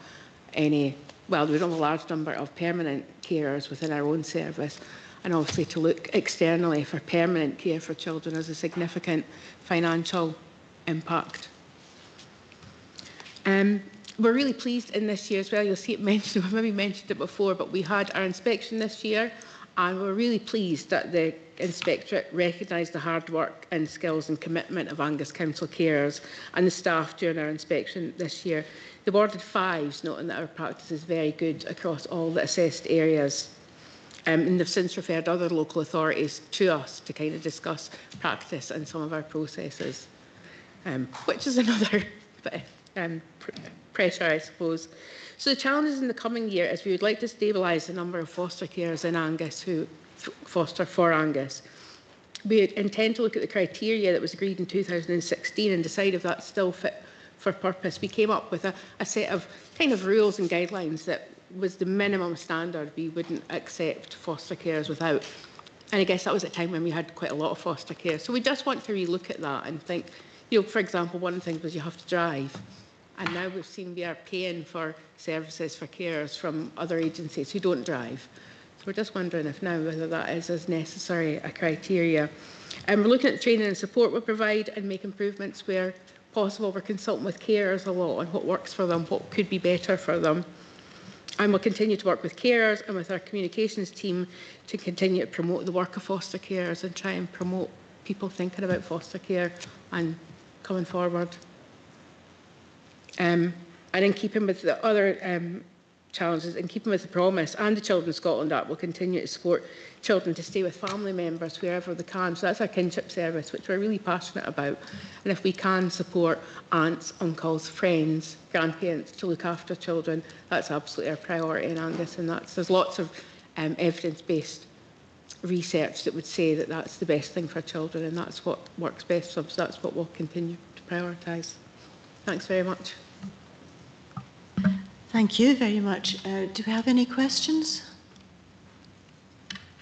any, well, we don't have a large number of permanent carers within our own service, and obviously to look externally for permanent care for children has a significant financial impact. We're really pleased in this year as well. You'll see it mentioned, we've maybe mentioned it before, but we had our inspection this year, and we're really pleased that the Inspectorate recognised the hard work and skills and commitment of Angus Council carers and the staff during our inspection this year. They awarded 5s, noting that our practice is very good across all the assessed areas. And they've since referred other local authorities to us to kind of discuss practice and some of our processes, which is another pressure, I suppose. So the challenges in the coming year is we would like to stabilise the number of foster carers in Angus who foster for Angus. We intend to look at the criteria that was agreed in 2016 and decide if that's still fit for purpose. We came up with a set of kind of rules and guidelines that was the minimum standard we wouldn't accept foster carers without. And I guess that was at a time when we had quite a lot of foster care. So we just want to relook at that and think, you know, for example, one thing was you have to drive. And now we've seen we are paying for services for carers from other agencies who don't drive. So we're just wondering if now whether that is as necessary a criteria. And we're looking at the training and support we provide and make improvements where possible. We're consulting with carers a lot on what works for them, what could be better for them. And we'll continue to work with carers and with our communications team to continue to promote the work of foster carers and try and promote people thinking about foster care and coming forward. And in keeping with the other challenges, in keeping with the promise and the Children's Scotland Act, we'll continue to support children to stay with family members wherever they can. So that's our kinship service, which we're really passionate about. And if we can support aunts, uncles, friends, grandparents to look after children, that's absolutely our priority in Angus. And there's lots of evidence-based research that would say that that's the best thing for children, and that's what works best for us. So that's what we'll continue to prioritise. Thanks very much. Thank you very much. Do we have any questions?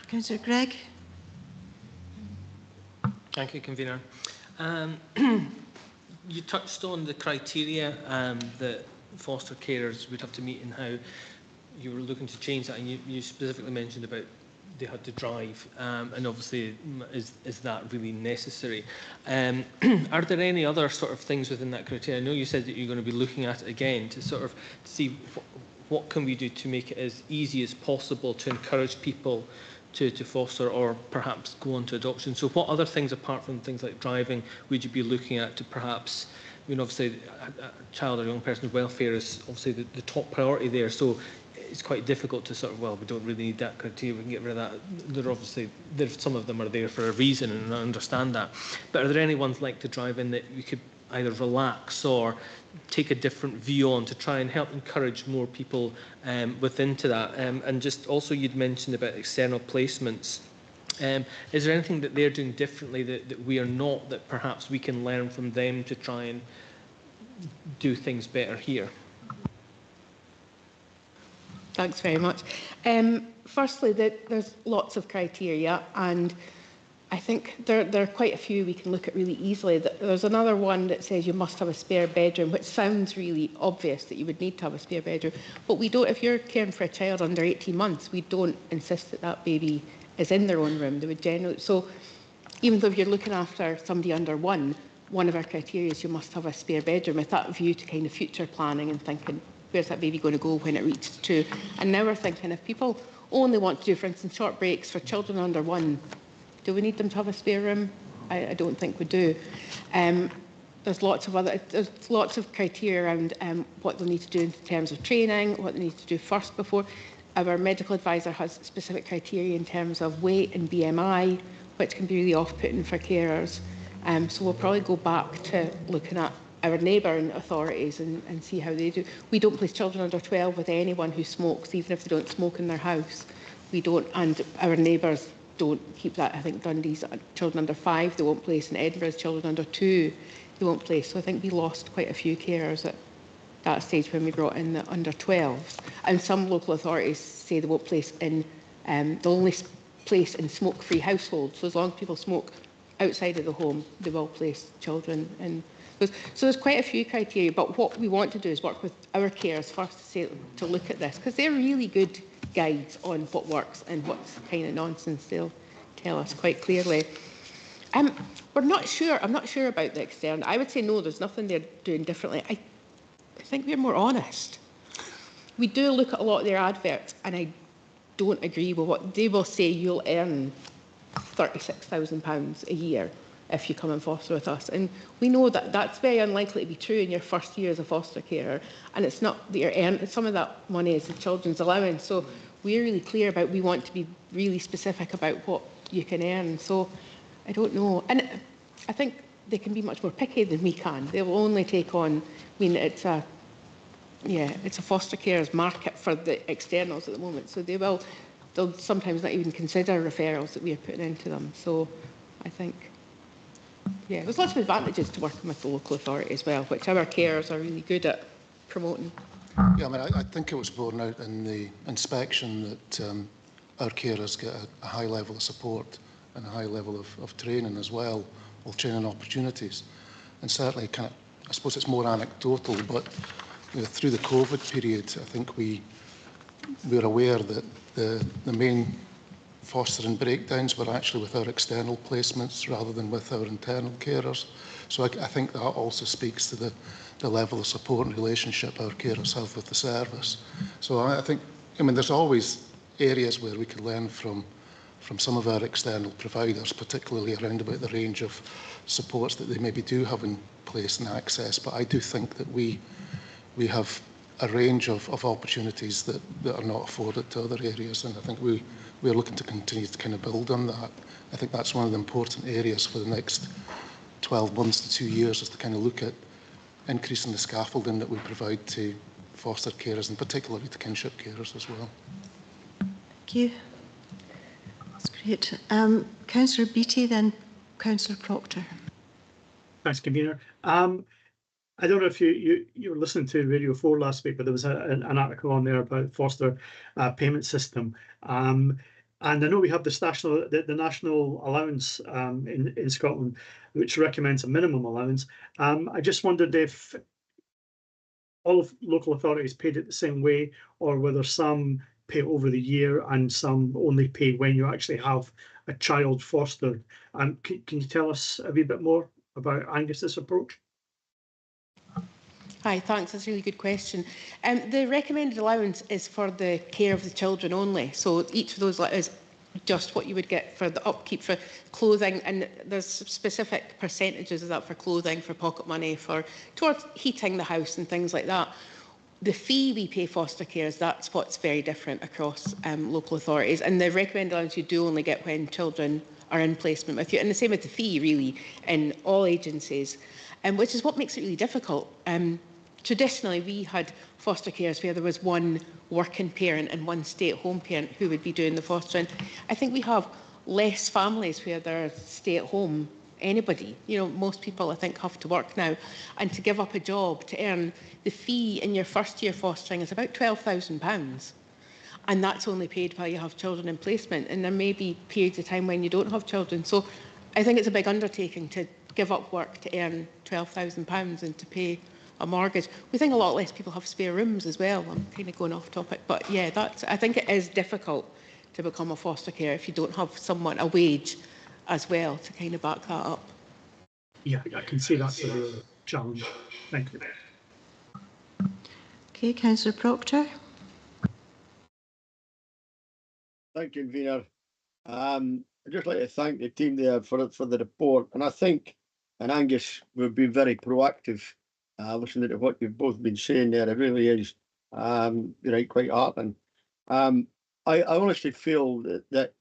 Councillor Gregg. Thank you, Convener. You touched on the criteria that foster carers would have to meet and how you were looking to change that, and you specifically mentioned about they had to drive, and obviously is that really necessary? Are there any other sort of things within that criteria? I know you said that you're going to be looking at it again to sort of see what can we do to make it as easy as possible to encourage people to foster or perhaps go on to adoption. So what other things apart from things like driving would you be looking at to perhaps, I mean, obviously a child or young person's welfare is obviously the top priority there. So it's quite difficult to sort of, well, we don't really need that criteria, we can get rid of that. Some of them are there for a reason, and I understand that. But are there any ones like the driving that you could either relax or take a different view on to try and help encourage more people into that? And just also you'd mentioned about external placements. Is there anything that they're doing differently that we are not, that perhaps we can learn from them to try and do things better here? Thanks very much. Firstly, there's lots of criteria, and I think there are quite a few we can look at really easily. There's another one that says you must have a spare bedroom, which sounds really obvious that you would need to have a spare bedroom. But we don't, if you're caring for a child under 18 months, we don't insist that that baby is in their own room. They would generally, so even though if you're looking after somebody under one of our criteria is you must have a spare bedroom, with that view to kind of future planning and thinking, where's that baby going to go when it reaches 2? And now we're thinking, if people only want to do, for instance, short breaks for children under 1, do we need them to have a spare room? I don't think we do. There's lots of criteria around what they'll need to do in terms of training, what they need to do first before. Our medical advisor has specific criteria in terms of weight and BMI, which can be really off-putting for carers. So we'll probably go back to looking at our neighbouring authorities and see how they do. We don't place children under 12 with anyone who smokes, even if they don't smoke in their house. We don't, and our neighbours don't keep that. I think Dundee's children under 5 they won't place, and Edinburgh's children under 2 they won't place. So I think we lost quite a few carers at that stage when we brought in the under 12s. And some local authorities say they won't place in, they'll only place in smoke-free households. So as long as people smoke outside of the home, they will place children in. So there's quite a few criteria, but what we want to do is work with our carers first to look at this, because they're really good guides on what works and what's kind of nonsense. They'll tell us quite clearly. We're not sure. I'm not sure about the external. I would say no, there's nothing they're doing differently. I think we're more honest. We do look at a lot of their adverts, and I don't agree with what they will say. You'll earn £36,000 a year if you come and foster with us. And we know that that's very unlikely to be true in your first year as a foster carer. And it's not that you're earning, some of that money is the children's allowance. So we're really clear about, we want to be really specific about what you can earn. So I don't know. And I think they can be much more picky than we can. They will only take on, I mean, it's a foster carers market for the externals at the moment. So they'll sometimes not even consider referrals that we are putting into them. So I think, yeah, there's lots of advantages to working with the local authority as well, which our carers are really good at promoting. Yeah, I mean, I think it was borne out in the inspection that our carers get a high level of support and a high level of training as well, or training opportunities. And certainly, I suppose it's more anecdotal, but through the COVID period, I think we're aware that the main fostering breakdowns were actually with our external placements rather than with our internal carers. So I think that also speaks to the level of support and relationship our carers have with the service. So I think, there's always areas where we could learn from some of our external providers, particularly around about the range of supports that they maybe do have in place and access. But I do think that we have a range of opportunities that are not afforded to other areas, and I think we're looking to continue to kind of build on that. I think that's one of the important areas for the next 12 months to 2 years, is to kind of look at increasing the scaffolding that we provide to foster carers, and particularly to kinship carers as well. Thank you. That's great. Councillor Beattie, then Councillor Proctor. Thanks, Convener. I don't know if you were listening to Radio 4 last week, but there was an article on there about foster payment system. And I know we have the national allowance in Scotland, which recommends a minimum allowance. I just wondered if all of local authorities paid it the same way, or whether some pay over the year and some only pay when you actually have a child fostered. Can you tell us a wee bit more about Angus's approach? Hi, thanks. That's a really good question. The recommended allowance is for the care of the children only. So each of those is just what you would get for the upkeep, for clothing, and there's specific percentages of that for clothing, for pocket money, towards heating the house and things like that. The fee we pay foster carers, that's what's very different across local authorities. And the recommended allowance you do only get when children are in placement with you. And the same with the fee, really, in all agencies, which is what makes it really difficult. Traditionally, we had foster carers where there was one working parent and one stay-at-home parent who would be doing the fostering. I think we have less families where they're stay-at-home. Anybody, most people I think have to work now, and to give up a job to earn the fee in your first year fostering is about £12,000. and that's only paid while you have children in placement, and there may be periods of time when you don't have children. So I think it's a big undertaking to give up work to earn £12,000 and to pay a mortgage. We think a lot less people have spare rooms as well. I'm kind of going off topic, but yeah, I think it is difficult to become a foster care if you don't have someone, a wage as well, to kind of back that up. Yeah, I can see that's a real challenge. Thank you. Okay, Councillor Proctor. Thank you, Convener. I'd just like to thank the team there for the report, and I think, and Angus, we've been very proactive. Listening to what you've both been saying there, it really is right, quite heartening. I honestly feel that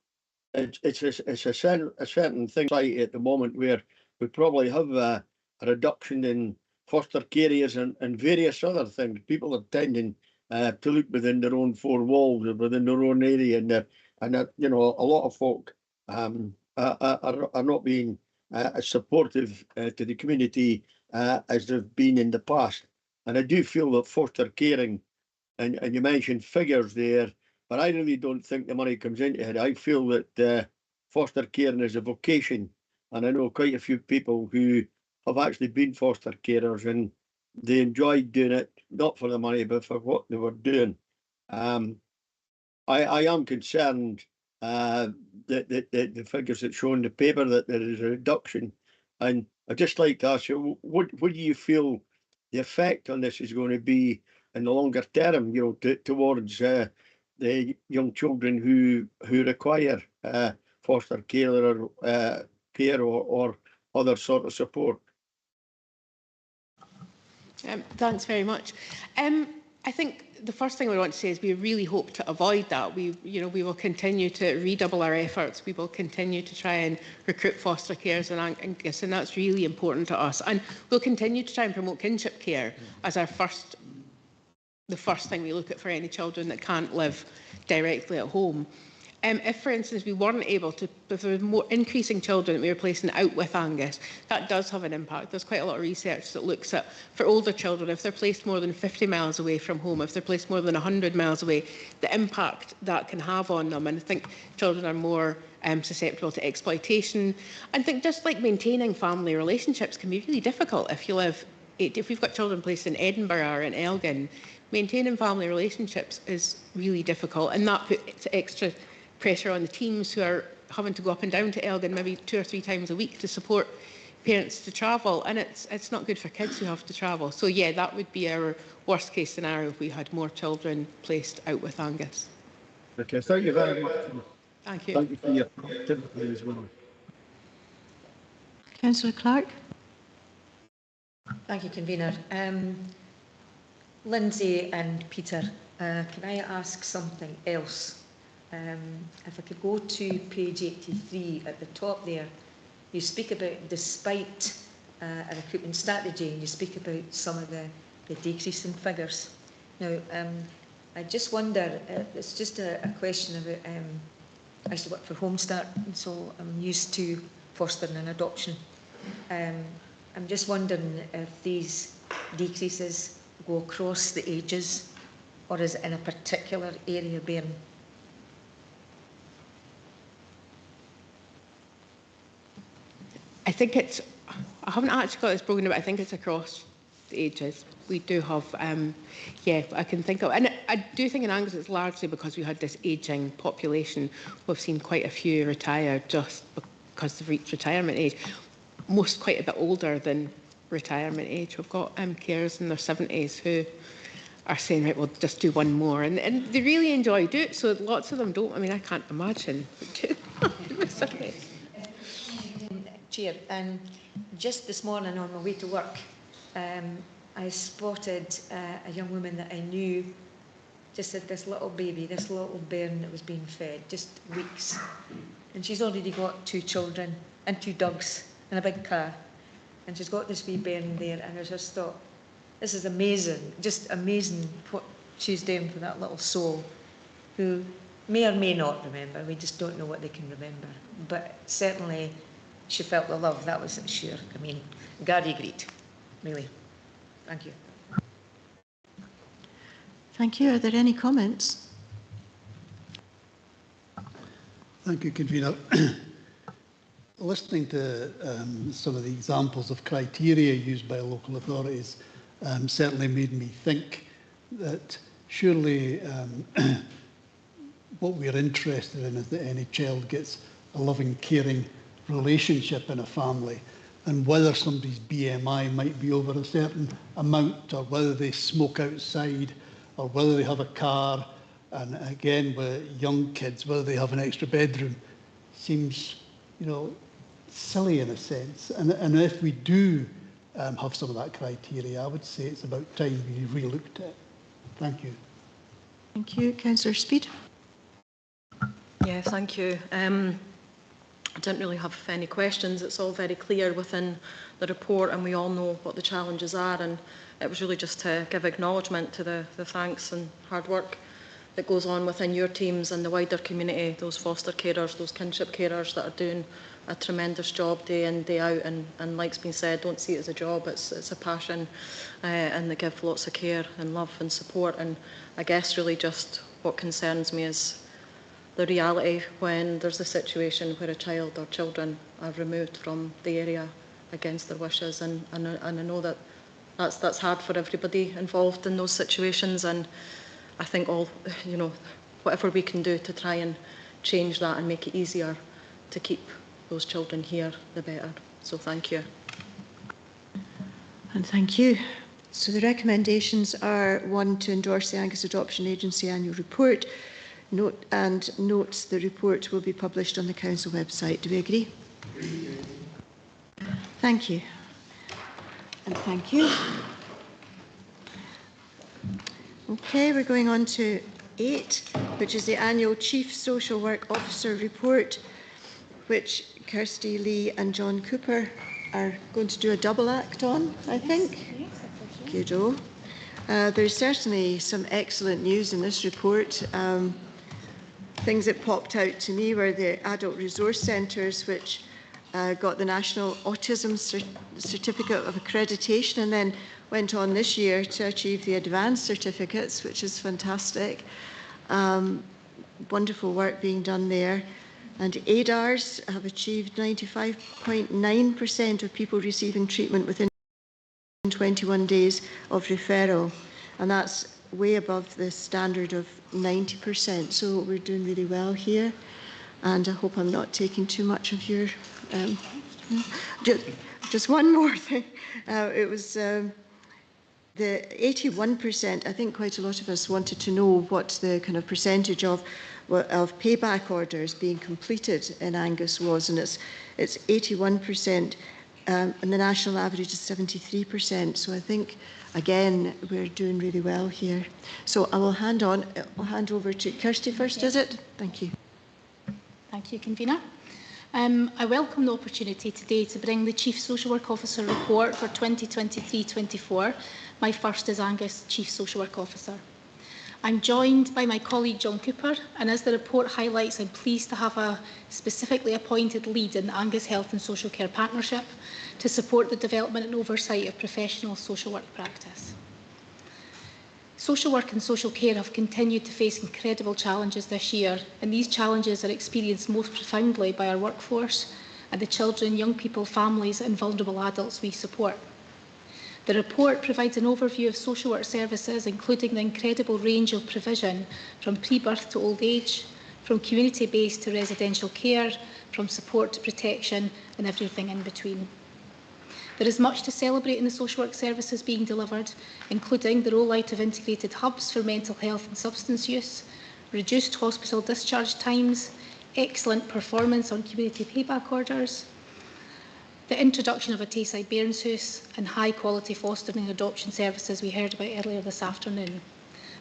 it's a certain thing at the moment where we probably have a reduction in foster carers and various other things. People are tending to look within their own four walls or within their own area, and you know, a lot of folk are not being as supportive to the community as they've been in the past. And I do feel that foster caring, and you mentioned figures there, but I really don't think the money comes into it. I feel that foster caring is a vocation, and I know quite a few people who have actually been foster carers, and they enjoyed doing it, not for the money, but for what they were doing. I am concerned that the figures that show in the paper that there is a reduction, and I'd just like to ask you, what do you feel the effect on this is going to be in the longer term, you know, towards the young children who require foster care or other sort of support? Thanks very much. I think the first thing we want to say is we really hope to avoid that. We will continue to redouble our efforts. We will continue to try and recruit foster carers and that's really important to us. And we'll continue to try and promote kinship care as the first thing we look at for any children that can't live directly at home. If, for instance, we weren't able to, if there was more increasing children that we were placing out with Angus, that does have an impact. There's quite a lot of research that looks at, for older children, if they're placed more than 50 miles away from home, if they're placed more than 100 miles away, the impact that can have on them. And I think children are more susceptible to exploitation. I think just like maintaining family relationships can be really difficult if you've got children placed in Edinburgh or in Elgin. Maintaining family relationships is really difficult, and that puts extra pressure on the teams who are having to go up and down to Elgin maybe 2 or 3 times a week to support parents to travel, and it's not good for kids who have to travel. So yeah, that would be our worst case scenario if we had more children placed out with Angus. Okay, thank you very much. Thank you. Thank you for your activity as well. Councillor Clark. Thank you, Convener. Lindsay and Peter, can I ask something else? If I could go to page 83 at the top there, you speak about despite a recruitment strategy, and you speak about some of the decrease in figures. Now, I just wonder, it's just a question about, I used to work for Home Start, and so I'm used to fostering and adoption. I'm just wondering if these decreases go across the ages, or is it in a particular area bearing? I think it's, I haven't actually got this broken down, but I think it's across the ages. We do have, yeah, I can think of, and I do think in Angus it's largely because we had this ageing population. We've seen quite a few retire just because they've reached retirement age. Most quite a bit older than retirement age. We've got carers in their 70s who are saying, right, we'll just do one more. And they really enjoy doing it, so lots of them don't. I mean, I can't imagine. Chair, just this morning on my way to work, I spotted a young woman that I knew just had this little baby, this little bairn that was being fed, just weeks. And she's already got 2 children and 2 dogs and a big car. And she's got this wee bairn there, and I just thought, this is amazing, just amazing what she's doing for that little soul who may or may not remember. We just don't know what they can remember. But certainly she felt the love, that was sure. I mean, Gardaí great, really. Thank you. Thank you. Are there any comments? Thank you, Convener. Listening to some of the examples of criteria used by local authorities certainly made me think that surely what we're interested in is that any child gets a loving, caring relationship in a family, and whether somebody's BMI might be over a certain amount, or whether they smoke outside, or whether they have a car, and again with young kids, whether they have an extra bedroom, seems, you know, silly in a sense. And if we do have some of that criteria, I would say it's about time we re-looked at it. Thank you. Thank you. Councillor Speed. Yeah, thank you. I don't really have any questions. It's all very clear within the report, and we all know what the challenges are, and it was really just to give acknowledgement to the thanks and hard work that goes on within your teams and the wider community, those foster carers, those kinship carers that are doing a tremendous job day in, day out, and like's been said, don't see it as a job, it's a passion, and they give lots of care and love and support. And I guess really just what concerns me is the reality when there's a situation where a child or children are removed from the area against their wishes, and I know that that's hard for everybody involved in those situations, and I think whatever we can do to try and change that and make it easier to keep those children here, the better. So thank you. And thank you. So the recommendations are: 1, to endorse the Angus Adoption Agency annual report, notes the report will be published on the council website. Do we agree? Thank you. And thank you. Okay, we're going on to 8, which is the annual Chief Social Work Officer report, which Kirsty Lee and John Cooper are going to do a double act on, I think. Good-o. There's certainly some excellent news in this report. Things that popped out to me were the adult resource centres, which got the National Autism Certificate of Accreditation, and then went on this year to achieve the advanced certificates, which is fantastic. Wonderful work being done there. And ADARs have achieved 95.9% of people receiving treatment within 21 days of referral, and that's way above the standard of 90%. So we're doing really well here, and I hope I'm not taking too much of your... just one more thing. It was the 81%. I think quite a lot of us wanted to know what the kind of percentage of payback orders being completed in Angus was, and it's 81%, and the national average is 73%. So I think, again, we're doing really well here. So I'll hand over to Kirsty first, is it? Thank you. Thank you, Convener. I welcome the opportunity today to bring the Chief Social Work Officer report for 2023-24. My first as Angus Chief Social Work Officer. I'm joined by my colleague John Cooper, and as the report highlights, I'm pleased to have a specifically appointed lead in the Angus Health and Social Care Partnership to support the development and oversight of professional social work practice. Social work and social care have continued to face incredible challenges this year, and these challenges are experienced most profoundly by our workforce and the children, young people, families and vulnerable adults we support. The report provides an overview of social work services, including the incredible range of provision from pre-birth to old age, from community-based to residential care, from support to protection and everything in between. There is much to celebrate in the social work services being delivered, including the rollout of integrated hubs for mental health and substance use, reduced hospital discharge times, excellent performance on community payback orders, the introduction of a Tayside Bairnshouse, and high-quality fostering and adoption services we heard about earlier this afternoon.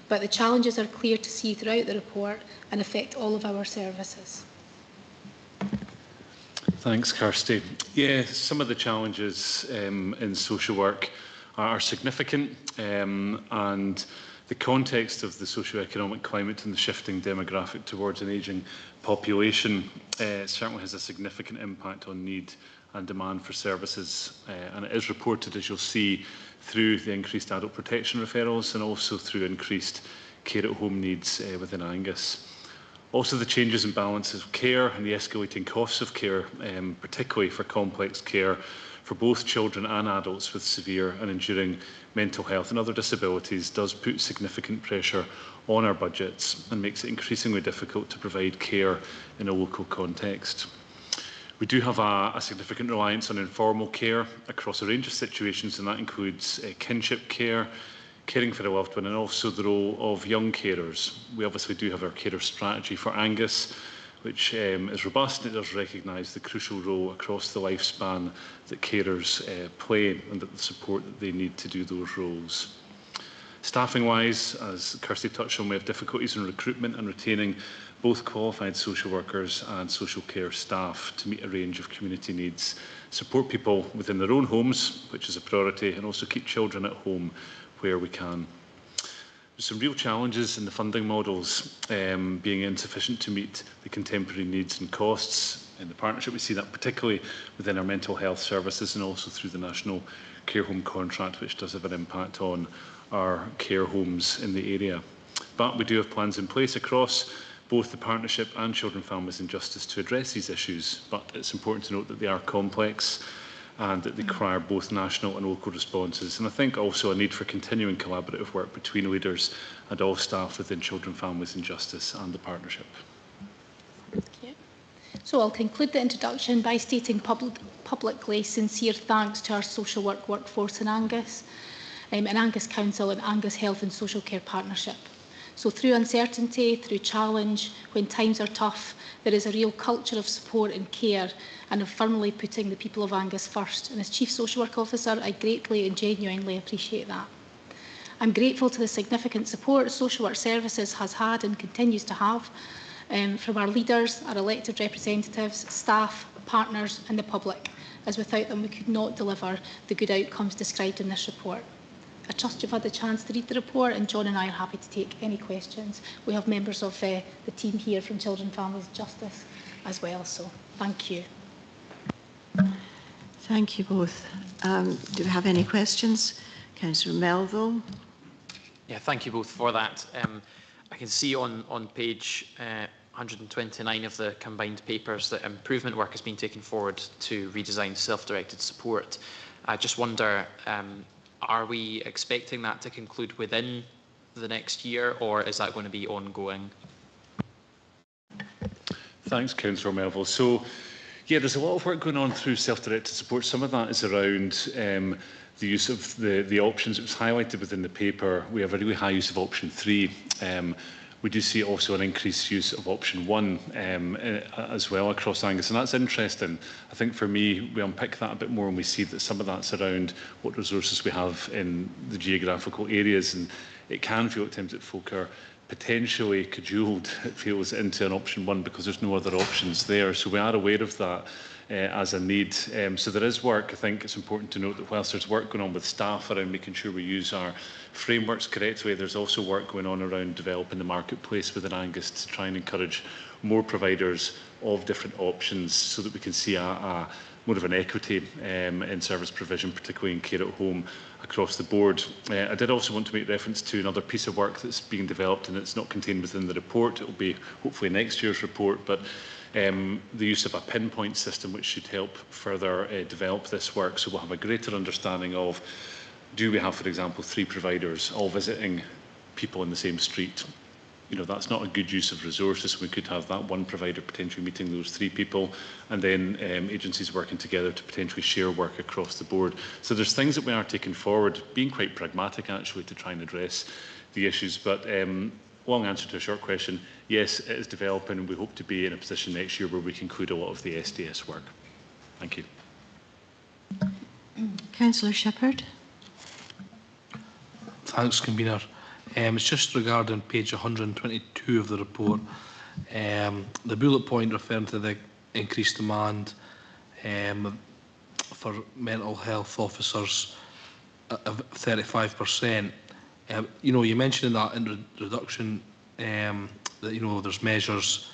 But the challenges are clear to see throughout the report and affect all of our services. Thanks, Kirsty. Yeah, some of the challenges in social work are significant, and the context of the socio-economic climate and the shifting demographic towards an ageing population certainly has a significant impact on need and demand for services, and it is reported, as you'll see, through the increased adult protection referrals and also through increased care at home needs within Angus. Also, the changes in balance of care and the escalating costs of care, particularly for complex care for both children and adults with severe and enduring mental health and other disabilities, does put significant pressure on our budgets and makes it increasingly difficult to provide care in a local context. We do have a significant reliance on informal care across a range of situations, and that includes kinship care, caring for a loved one, and also the role of young carers. We obviously do have our carer strategy for Angus, which is robust and it does recognise the crucial role across the lifespan that carers play and that the support that they need to do those roles. Staffing-wise, as Kirsty touched on, we have difficulties in recruitment and retaining both qualified social workers and social care staff to meet a range of community needs, support people within their own homes, which is a priority, and also keep children at home where we can. There's some real challenges in the funding models being insufficient to meet the contemporary needs and costs. In the partnership, we see that particularly within our mental health services and also through the National Care Home Contract, which does have an impact on our care homes in the area. But we do have plans in place across both the partnership and Children, Families and Justice to address these issues. But it's important to note that they are complex and that they require both national and local responses. And I think also a need for continuing collaborative work between leaders and all staff within Children, Families and Justice and the partnership. Okay. So I'll conclude the introduction by stating publicly sincere thanks to our social work workforce in Angus, and Angus Council and Angus Health and Social Care Partnership. So through uncertainty, through challenge, when times are tough, there is a real culture of support and care and of firmly putting the people of Angus first. And as Chief Social Work Officer, I greatly and genuinely appreciate that. I'm grateful to the significant support Social Work Services has had and continues to have from our leaders, our elected representatives, staff, partners and the public, as without them we could not deliver the good outcomes described in this report. I trust you've had the chance to read the report, and John and I are happy to take any questions. We have members of the team here from Children, Families and Justice as well, so thank you. Thank you both. Do we have any questions? Councillor Melville. Yeah, thank you both for that. I can see on page 129 of the combined papers that improvement work has been taken forward to redesign self-directed support. I just wonder, are we expecting that to conclude within the next year, or is that going to be ongoing? Thanks, Councillor Melville. So, yeah, there's a lot of work going on through self-directed support. Some of that is around the use of the options. It was highlighted within the paper. We have a really high use of option 3. We do see also an increased use of option 1 as well across Angus, and that's interesting. I think for me, we unpick that a bit more and we see that some of that's around what resources we have in the geographical areas, and it can feel at times that folk are potentially cajoled, it feels, into an option 1 because there's no other options there. So we are aware of that as a need. So there is work. I think it's important to note that whilst there's work going on with staff around making sure we use our frameworks correctly, there's also work going on around developing the marketplace within Angus to try and encourage more providers of different options so that we can see more of an equity in service provision, particularly in care at home across the board. I did also want to make reference to another piece of work that's being developed, and it's not contained within the report. It will be hopefully next year's report, but the use of a pinpoint system which should help further develop this work, so we'll have a greater understanding of, do we have, for example, 3 providers all visiting people in the same street? You know, that's not a good use of resources. We could have that one provider potentially meeting those 3 people, and then agencies working together to potentially share work across the board. So there's things that we are taking forward, being quite pragmatic actually to try and address the issues. But long answer to a short question, yes, it is developing, and we hope to be in a position next year where we conclude a lot of the SDS work. Thank you. Councillor Shepherd. Thanks, Convener. It's just regarding page 122 of the report. The bullet point referring to the increased demand for mental health officers of 35%. You know, you mentioned in that introduction that, you know, there's measures,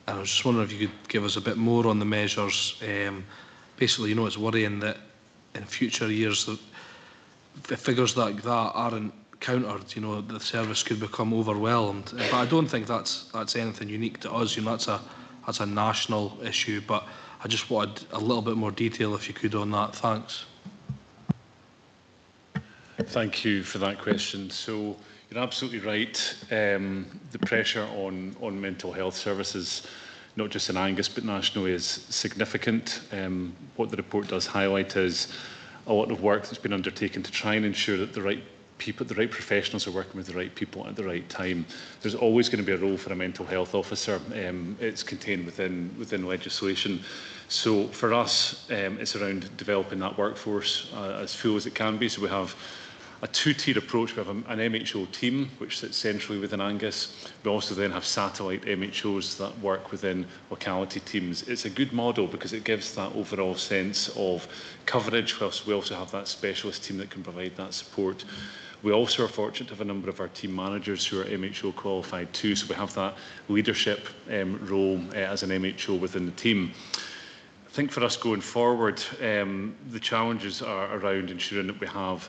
and I was just wondering if you could give us a bit more on the measures. Basically, you know, it's worrying that in future years, the figures like that aren't countered, the service could become overwhelmed. But I don't think that's anything unique to us. That's a national issue. But I just wanted a little bit more detail, if you could, on that. Thanks. Thank you for that question. So you're absolutely right. The pressure on mental health services, not just in Angus but nationally, is significant. What the report does highlight is a lot of work that's been undertaken to try and ensure that the right people, the right professionals are working with the right people at the right time. There's always going to be a role for a mental health officer. It's contained within legislation. So for us, it's around developing that workforce as full as it can be. So we have a two-tier approach. We have an MHO team, which sits centrally within Angus. We also then have satellite MHOs that work within locality teams. It's a good model because it gives that overall sense of coverage, whilst we also have that specialist team that can provide that support. We also are fortunate to have a number of our team managers who are MHO qualified too, so we have that leadership role as an MHO within the team. I think for us going forward, the challenges are around ensuring that we have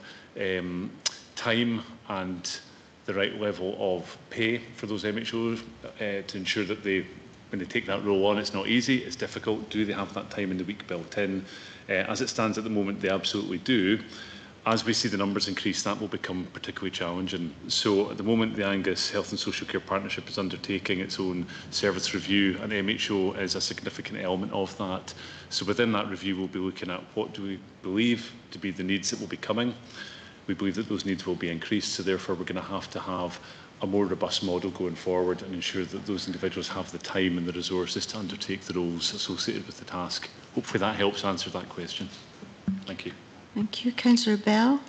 time and the right level of pay for those MHOs to ensure that when they take that role on, it's not easy, it's difficult. Do they have that time in the week built in? As it stands at the moment, they absolutely do. As we see the numbers increase, that will become particularly challenging. So at the moment, the Angus Health and Social Care Partnership is undertaking its own service review, and MHO is a significant element of that. So within that review, we'll be looking at what do we believe to be the needs that will be coming. We believe that those needs will be increased, so therefore we're going to have a more robust model going forward and ensure that those individuals have the time and the resources to undertake the roles associated with the task. Hopefully that helps answer that question. Thank you. Thank you. Councillor Bell.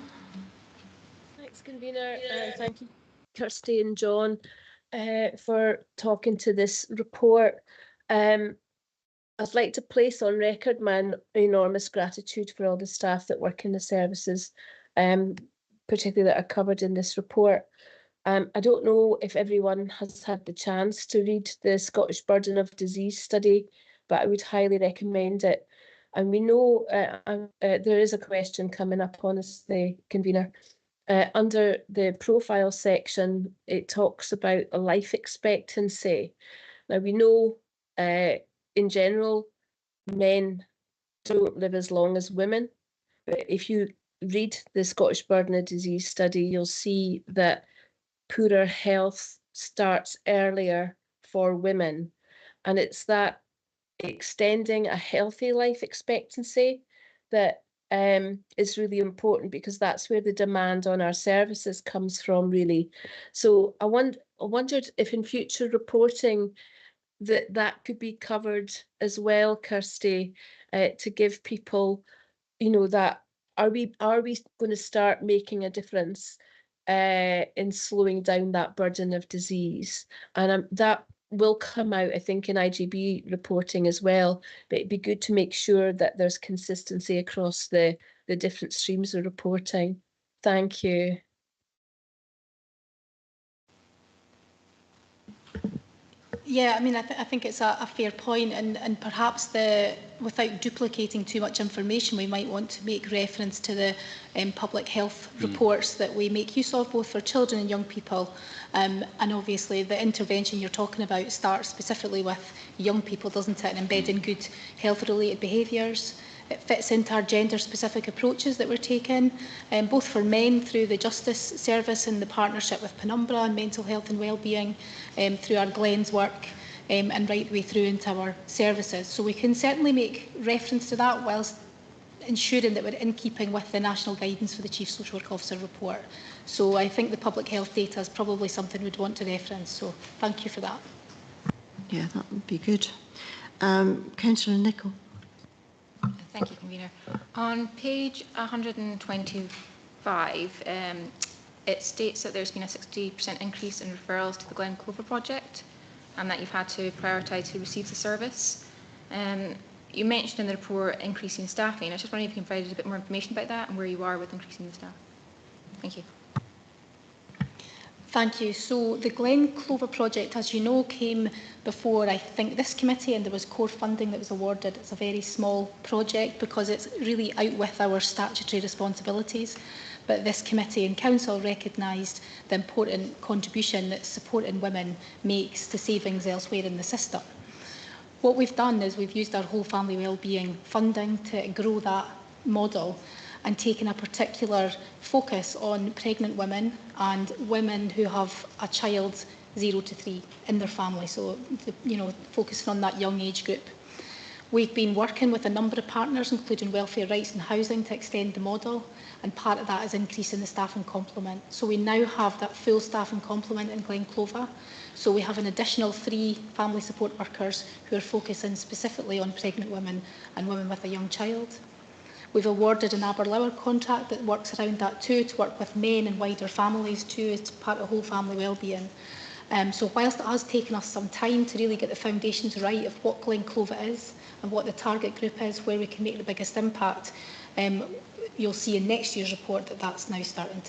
Thanks, Convener, and thank you, Kirsty and John, for talking to this report. I'd like to place on record my enormous gratitude for all the staff that work in the services, particularly that are covered in this report. I don't know if everyone has had the chance to read the Scottish Burden of Disease study, but I would highly recommend it. And we know there is a question coming up on us, the Convener. Under the profile section, it talks about a life expectancy. Now, we know in general, men don't live as long as women. But if you read the Scottish Burden of Disease study, you'll see that poorer health starts earlier for women. And it's that extending a healthy life expectancy that is really important, because that's where the demand on our services comes from, really. So I wondered if in future reporting that could be covered as well, Kirsty, to give people, that are we going to start making a difference in slowing down that burden of disease? And that will come out, I think, in IGB reporting as well, but it'd be good to make sure that there's consistency across the different streams of reporting. Thank you. Yeah, I mean, I think it's a fair point, and perhaps without duplicating too much information, we might want to make reference to the public health reports that we make use of, both for children and young people. And obviously, the intervention you're talking about starts specifically with young people, doesn't it, and embedding good health-related behaviours. It fits into our gender-specific approaches that we're taking, both for men through the Justice Service and the partnership with Penumbra and mental health and wellbeing, through our Glens work, and right the way through into our services. So we can certainly make reference to that whilst ensuring that we're in keeping with the national guidance for the Chief Social Work Officer report. So I think the public health data is probably something we'd want to reference. So thank you for that. Yeah, that would be good. Councillor Nicholl. Thank you, Convener. On page 125, it states that there's been a 60% increase in referrals to the Glen Clover project and that you've had to prioritise who receives the service. You mentioned in the report increasing staffing. I was just wondering if you can provide a bit more information about that and where you are with increasing the staff. Thank you. Thank you. So the Glen Clover project, as you know, came before, I think, this committee, and there was core funding that was awarded. It's a very small project because it's really out with our statutory responsibilities. But this committee and council recognised the important contribution that supporting women makes to savings elsewhere in the system. What we've done is we've used our whole family wellbeing funding to grow that model and taken a particular focus on pregnant women and women who have a child 0 to 3 in their family, so focusing on that young age group. We've been working with a number of partners, including Welfare Rights and Housing, to extend the model, and part of that is increasing the staffing complement. So we now have that full staffing complement in Glen Clover. So we have an additional 3 family support workers who are focusing specifically on pregnant women and women with a young child. We've awarded an Aberlour contract that works around that too, to work with men and wider families too, as part of whole family wellbeing. So whilst it has taken us some time to really get the foundations right of what Glen Clover is and what the target group is, where we can make the biggest impact, you'll see in next year's report that that's now starting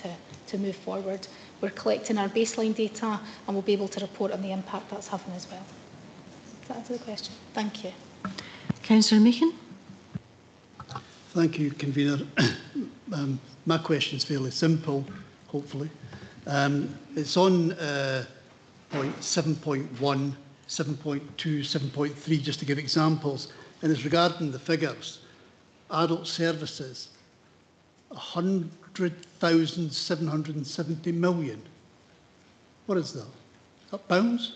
to move forward. We're collecting our baseline data and we'll be able to report on the impact that's having as well. Does that answer the question? Thank you. Councillor Meehan. Thank you, Convener. My question is fairly simple, hopefully. It's on point 7.1, 7.2, 7.3, just to give examples, and it's regarding the figures. Adult services, 100,770 million. What is that? Is that pounds?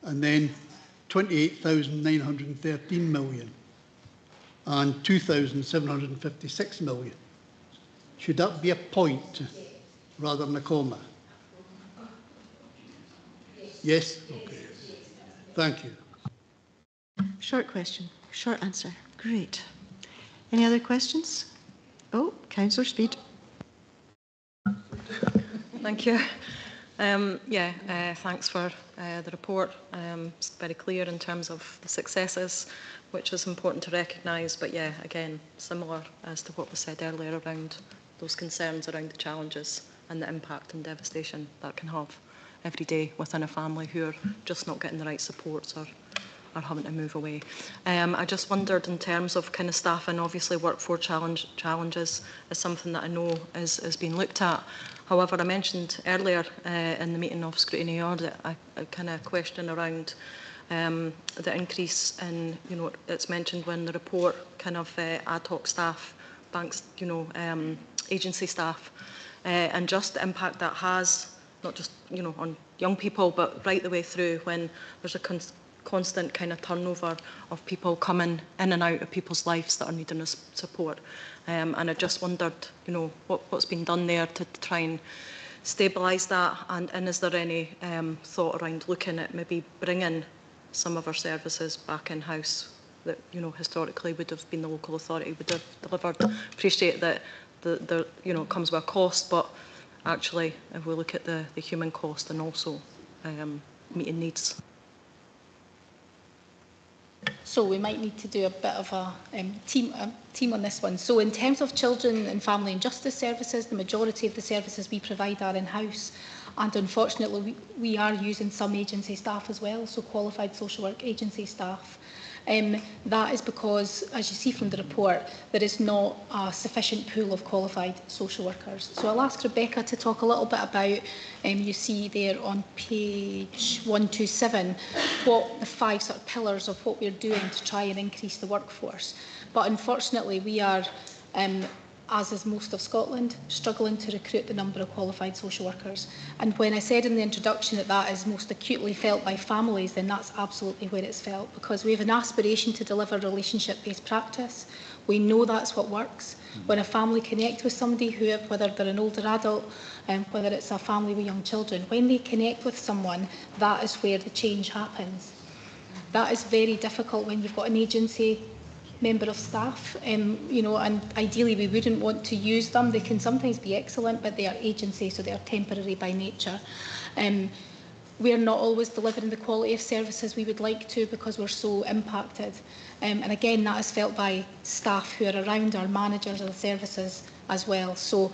And then 28,913 million and 2,756 million. Should that be a point rather than a comma? Yes? Okay. Thank you. Short question, short answer. Great. Any other questions? Oh, Councillor Speed. Thank you. Thanks for the report. It's very clear in terms of the successes, which is important to recognise. But yeah, again, similar as to what was said earlier around those concerns around the challenges and the impact and devastation that can have every day within a family who are just not getting the right supports or are having to move away. I just wondered in terms of kind of staffing, obviously workforce challenges is something that I know is being looked at. However, I mentioned earlier in the meeting of scrutiny audit, a kind of question around the increase in, it's mentioned when the report kind of ad hoc staff, banks, agency staff, and just the impact that has, not just, on young people, but right the way through when there's a constant kind of turnover of people coming in and out of people's lives that are needing us support. And I just wondered, what's been done there to try and stabilise that, and is there any thought around looking at maybe bringing some of our services back in-house that, historically would have been the local authority would have delivered. Appreciate that it comes with a cost, but actually, if we look at the human cost and also meeting needs. So we might need to do a bit of a team on this one. So in terms of children and family and justice services, the majority of the services we provide are in-house. And unfortunately, we are using some agency staff as well, so qualified social work agency staff. That is because, as you see from the report, there is not a sufficient pool of qualified social workers. So I'll ask Rebecca to talk a little bit about, you see there on page 127, what the 5 sort of pillars of what we're doing to try and increase the workforce. But unfortunately, we are, as is most of Scotland, struggling to recruit the number of qualified social workers. And when I said in the introduction that that is most acutely felt by families, then that's absolutely where it's felt, because we have an aspiration to deliver relationship-based practice. We know that's what works. When a family connect with somebody, whether they're an older adult, whether it's a family with young children, when they connect with someone, that is where the change happens. That is very difficult when you've got an agency member of staff, and ideally we wouldn't want to use them. They can sometimes be excellent, but they are agency, so they are temporary by nature. We are not always delivering the quality of services we would like to because we're so impacted. And again, that is felt by staff who are around our managers of the services as well. So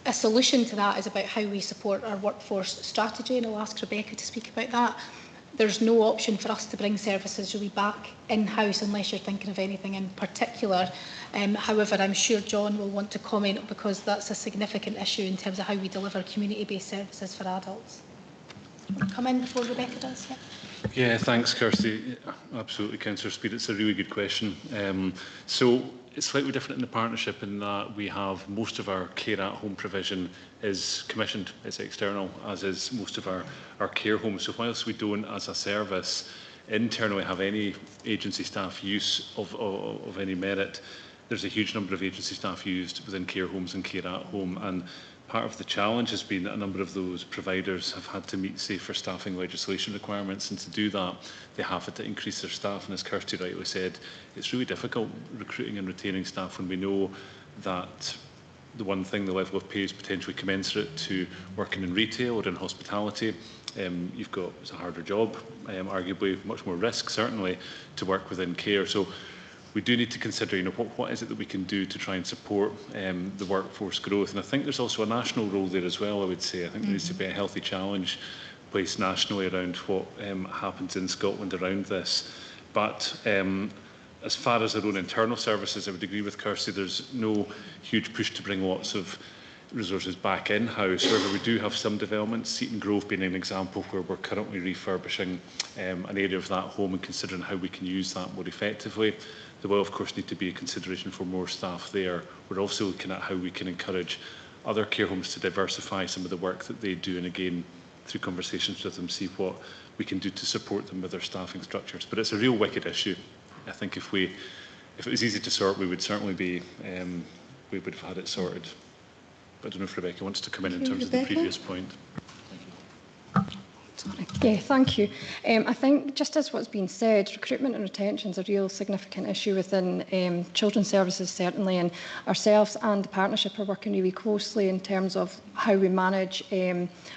a solution to that is about how we support our workforce strategy, and I'll ask Rebecca to speak about that. There's no option for us to bring services really back in-house unless you're thinking of anything in particular. However, I'm sure John will want to comment because that's a significant issue in terms of how we deliver community-based services for adults. Come in before Rebecca does. Yeah. Yeah, thanks, Kirsty. Absolutely, Councillor Speed. It's a really good question. So it's slightly different in the partnership in that we have most of our care at home provision is commissioned, it's external, as is most of our care homes. So whilst we don't, as a service, internally have any agency staff use of any merit, there's a huge number of agency staff used within care homes and care at home. And part of the challenge has been that a number of those providers have had to meet safer staffing legislation requirements, and to do that they have had to increase their staff. And as Kirsty rightly said, it's really difficult recruiting and retaining staff when we know that the one thing, the level of pay, is potentially commensurate to working in retail or in hospitality. You've got, it's a harder job, arguably much more risk certainly to work within care. So we do need to consider, what is it that we can do to try and support the workforce growth. And I think there's also a national role there as well, I would say. I think there needs to be a healthy challenge placed nationally around what happens in Scotland around this. But as far as our own internal services, I would agree with Kirsty, there's no huge push to bring lots of resources back in-house. However, we do have some developments, Seaton Grove being an example, where we're currently refurbishing an area of that home and considering how we can use that more effectively. There will, of course, need to be a consideration for more staff there. We're also looking at how we can encourage other care homes to diversify some of the work that they do, and again, through conversations with them, see what we can do to support them with their staffing structures. But it's a real wicked issue. I think if it was easy to sort, we would certainly be, we would have had it sorted. But I don't know if Rebecca wants to come in terms of the previous point. Sorry. Yeah, thank you. I think just as what's been said, recruitment and retention is a real significant issue within children's services certainly, and ourselves and the partnership are working really closely in terms of how we manage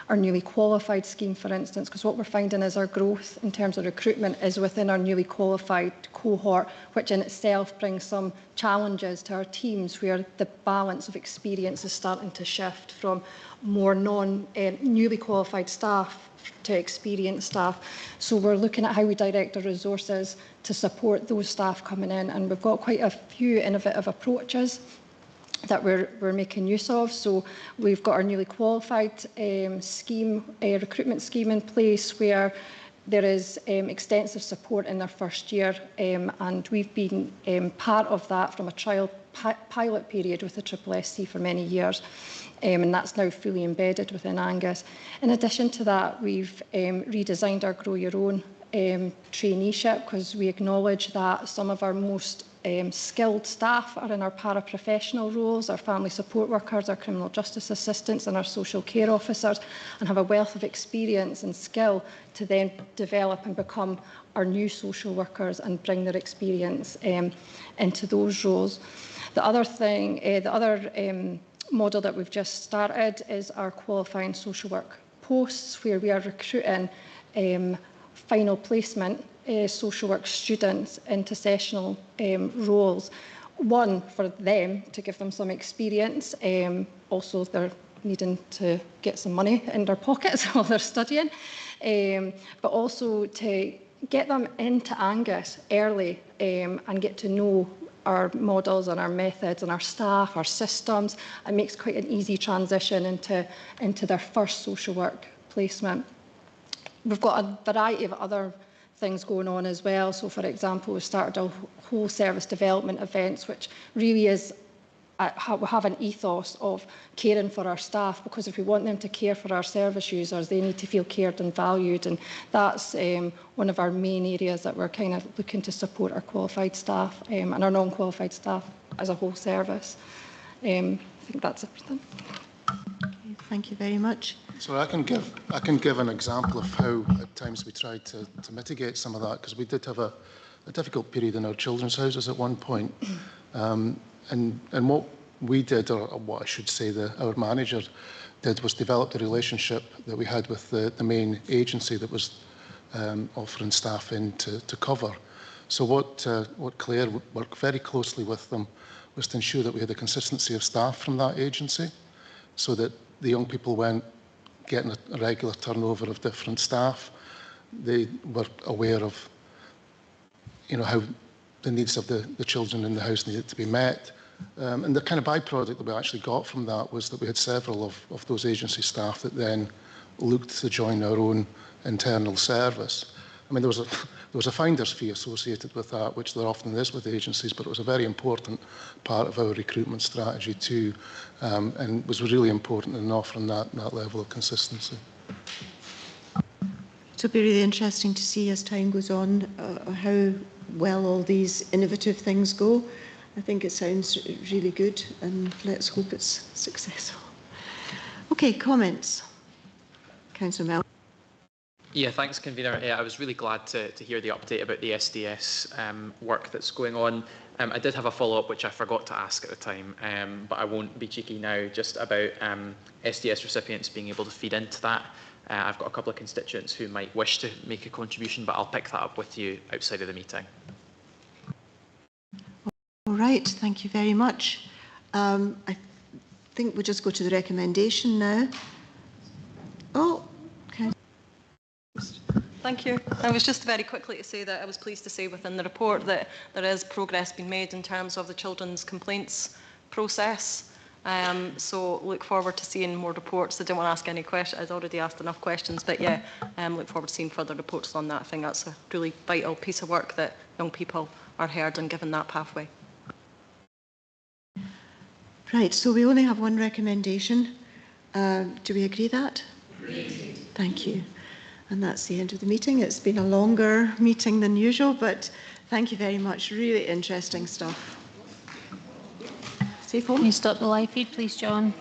our newly qualified scheme, for instance, because what we're finding is our growth in terms of recruitment is within our newly qualified cohort, which in itself brings some challenges to our teams where the balance of experience is starting to shift from more newly qualified staff to experienced staff. So we're looking at how we direct our resources to support those staff coming in, and we've got quite a few innovative approaches that we're making use of. So we've got our newly qualified recruitment scheme in place where there is extensive support in their first year, and we've been part of that from a trial pilot period with the SSSC for many years. And that's now fully embedded within Angus. In addition to that, we've redesigned our Grow Your Own traineeship, because we acknowledge that some of our most skilled staff are in our paraprofessional roles, our family support workers, our criminal justice assistants and our social care officers, and have a wealth of experience and skill to then develop and become our new social workers and bring their experience into those roles. The other thing, model that we've just started is our qualifying social work posts, where we are recruiting final placement social work students into sessional roles. One, for them to give them some experience. Also, they're needing to get some money in their pockets while they're studying, but also to get them into Angus early and get to know our models and our methods and our staff, our systems. It makes quite an easy transition into their first social work placement. We've got a variety of other things going on as well. So, for example, we've started a whole service development events, which really is we have an ethos of caring for our staff, because if we want them to care for our service users, they need to feel cared and valued, and that's one of our main areas that we're kind of looking to support our qualified staff and our non-qualified staff as a whole service. I think that's everything. Okay, thank you very much. So I can give an example of how at times we tried to mitigate some of that, because we did have a difficult period in our children's houses at one point. And what we did, or what I should say our manager did, was develop the relationship that we had with the main agency that was offering staff in to cover. So what Claire worked very closely with them was to ensure that we had a consistency of staff from that agency. so that the young people weren't getting a regular turnover of different staff. They were aware of, how the needs of the children in the house needed to be met. And the kind of byproduct that we actually got from that was that we had several of those agency staff that then looked to join our own internal service. I mean, there was a finder's fee associated with that, which there often is with agencies, but it was a very important part of our recruitment strategy too, and was really important in offering that level of consistency. So it'll be really interesting to see as time goes on how well all these innovative things go. I think it sounds really good, and let's hope it's successful. Okay, comments. Councillor Mel. Yeah, thanks, Convener. I was really glad to hear the update about the SDS work that's going on. I did have a follow-up which I forgot to ask at the time, but I won't be cheeky now, just about SDS recipients being able to feed into that. I've got a couple of constituents who might wish to make a contribution, but I'll pick that up with you outside of the meeting. All right, thank you very much. I think we'll just go to the recommendation now. Oh, okay. Thank you. I was just very quickly to say that I was pleased to say within the report that there is progress being made in terms of the children's complaints process. So look forward to seeing more reports. I didn't want to ask any questions. I'd already asked enough questions, but yeah, look forward to seeing further reports on that. I think that's a really vital piece of work that young people are heard and given that pathway. Right, so we only have one recommendation. Do we agree that? Agreed. Thank you. And that's the end of the meeting. It's been a longer meeting than usual, but thank you very much. Really interesting stuff. Safe home. Can you stop the live feed, please, John?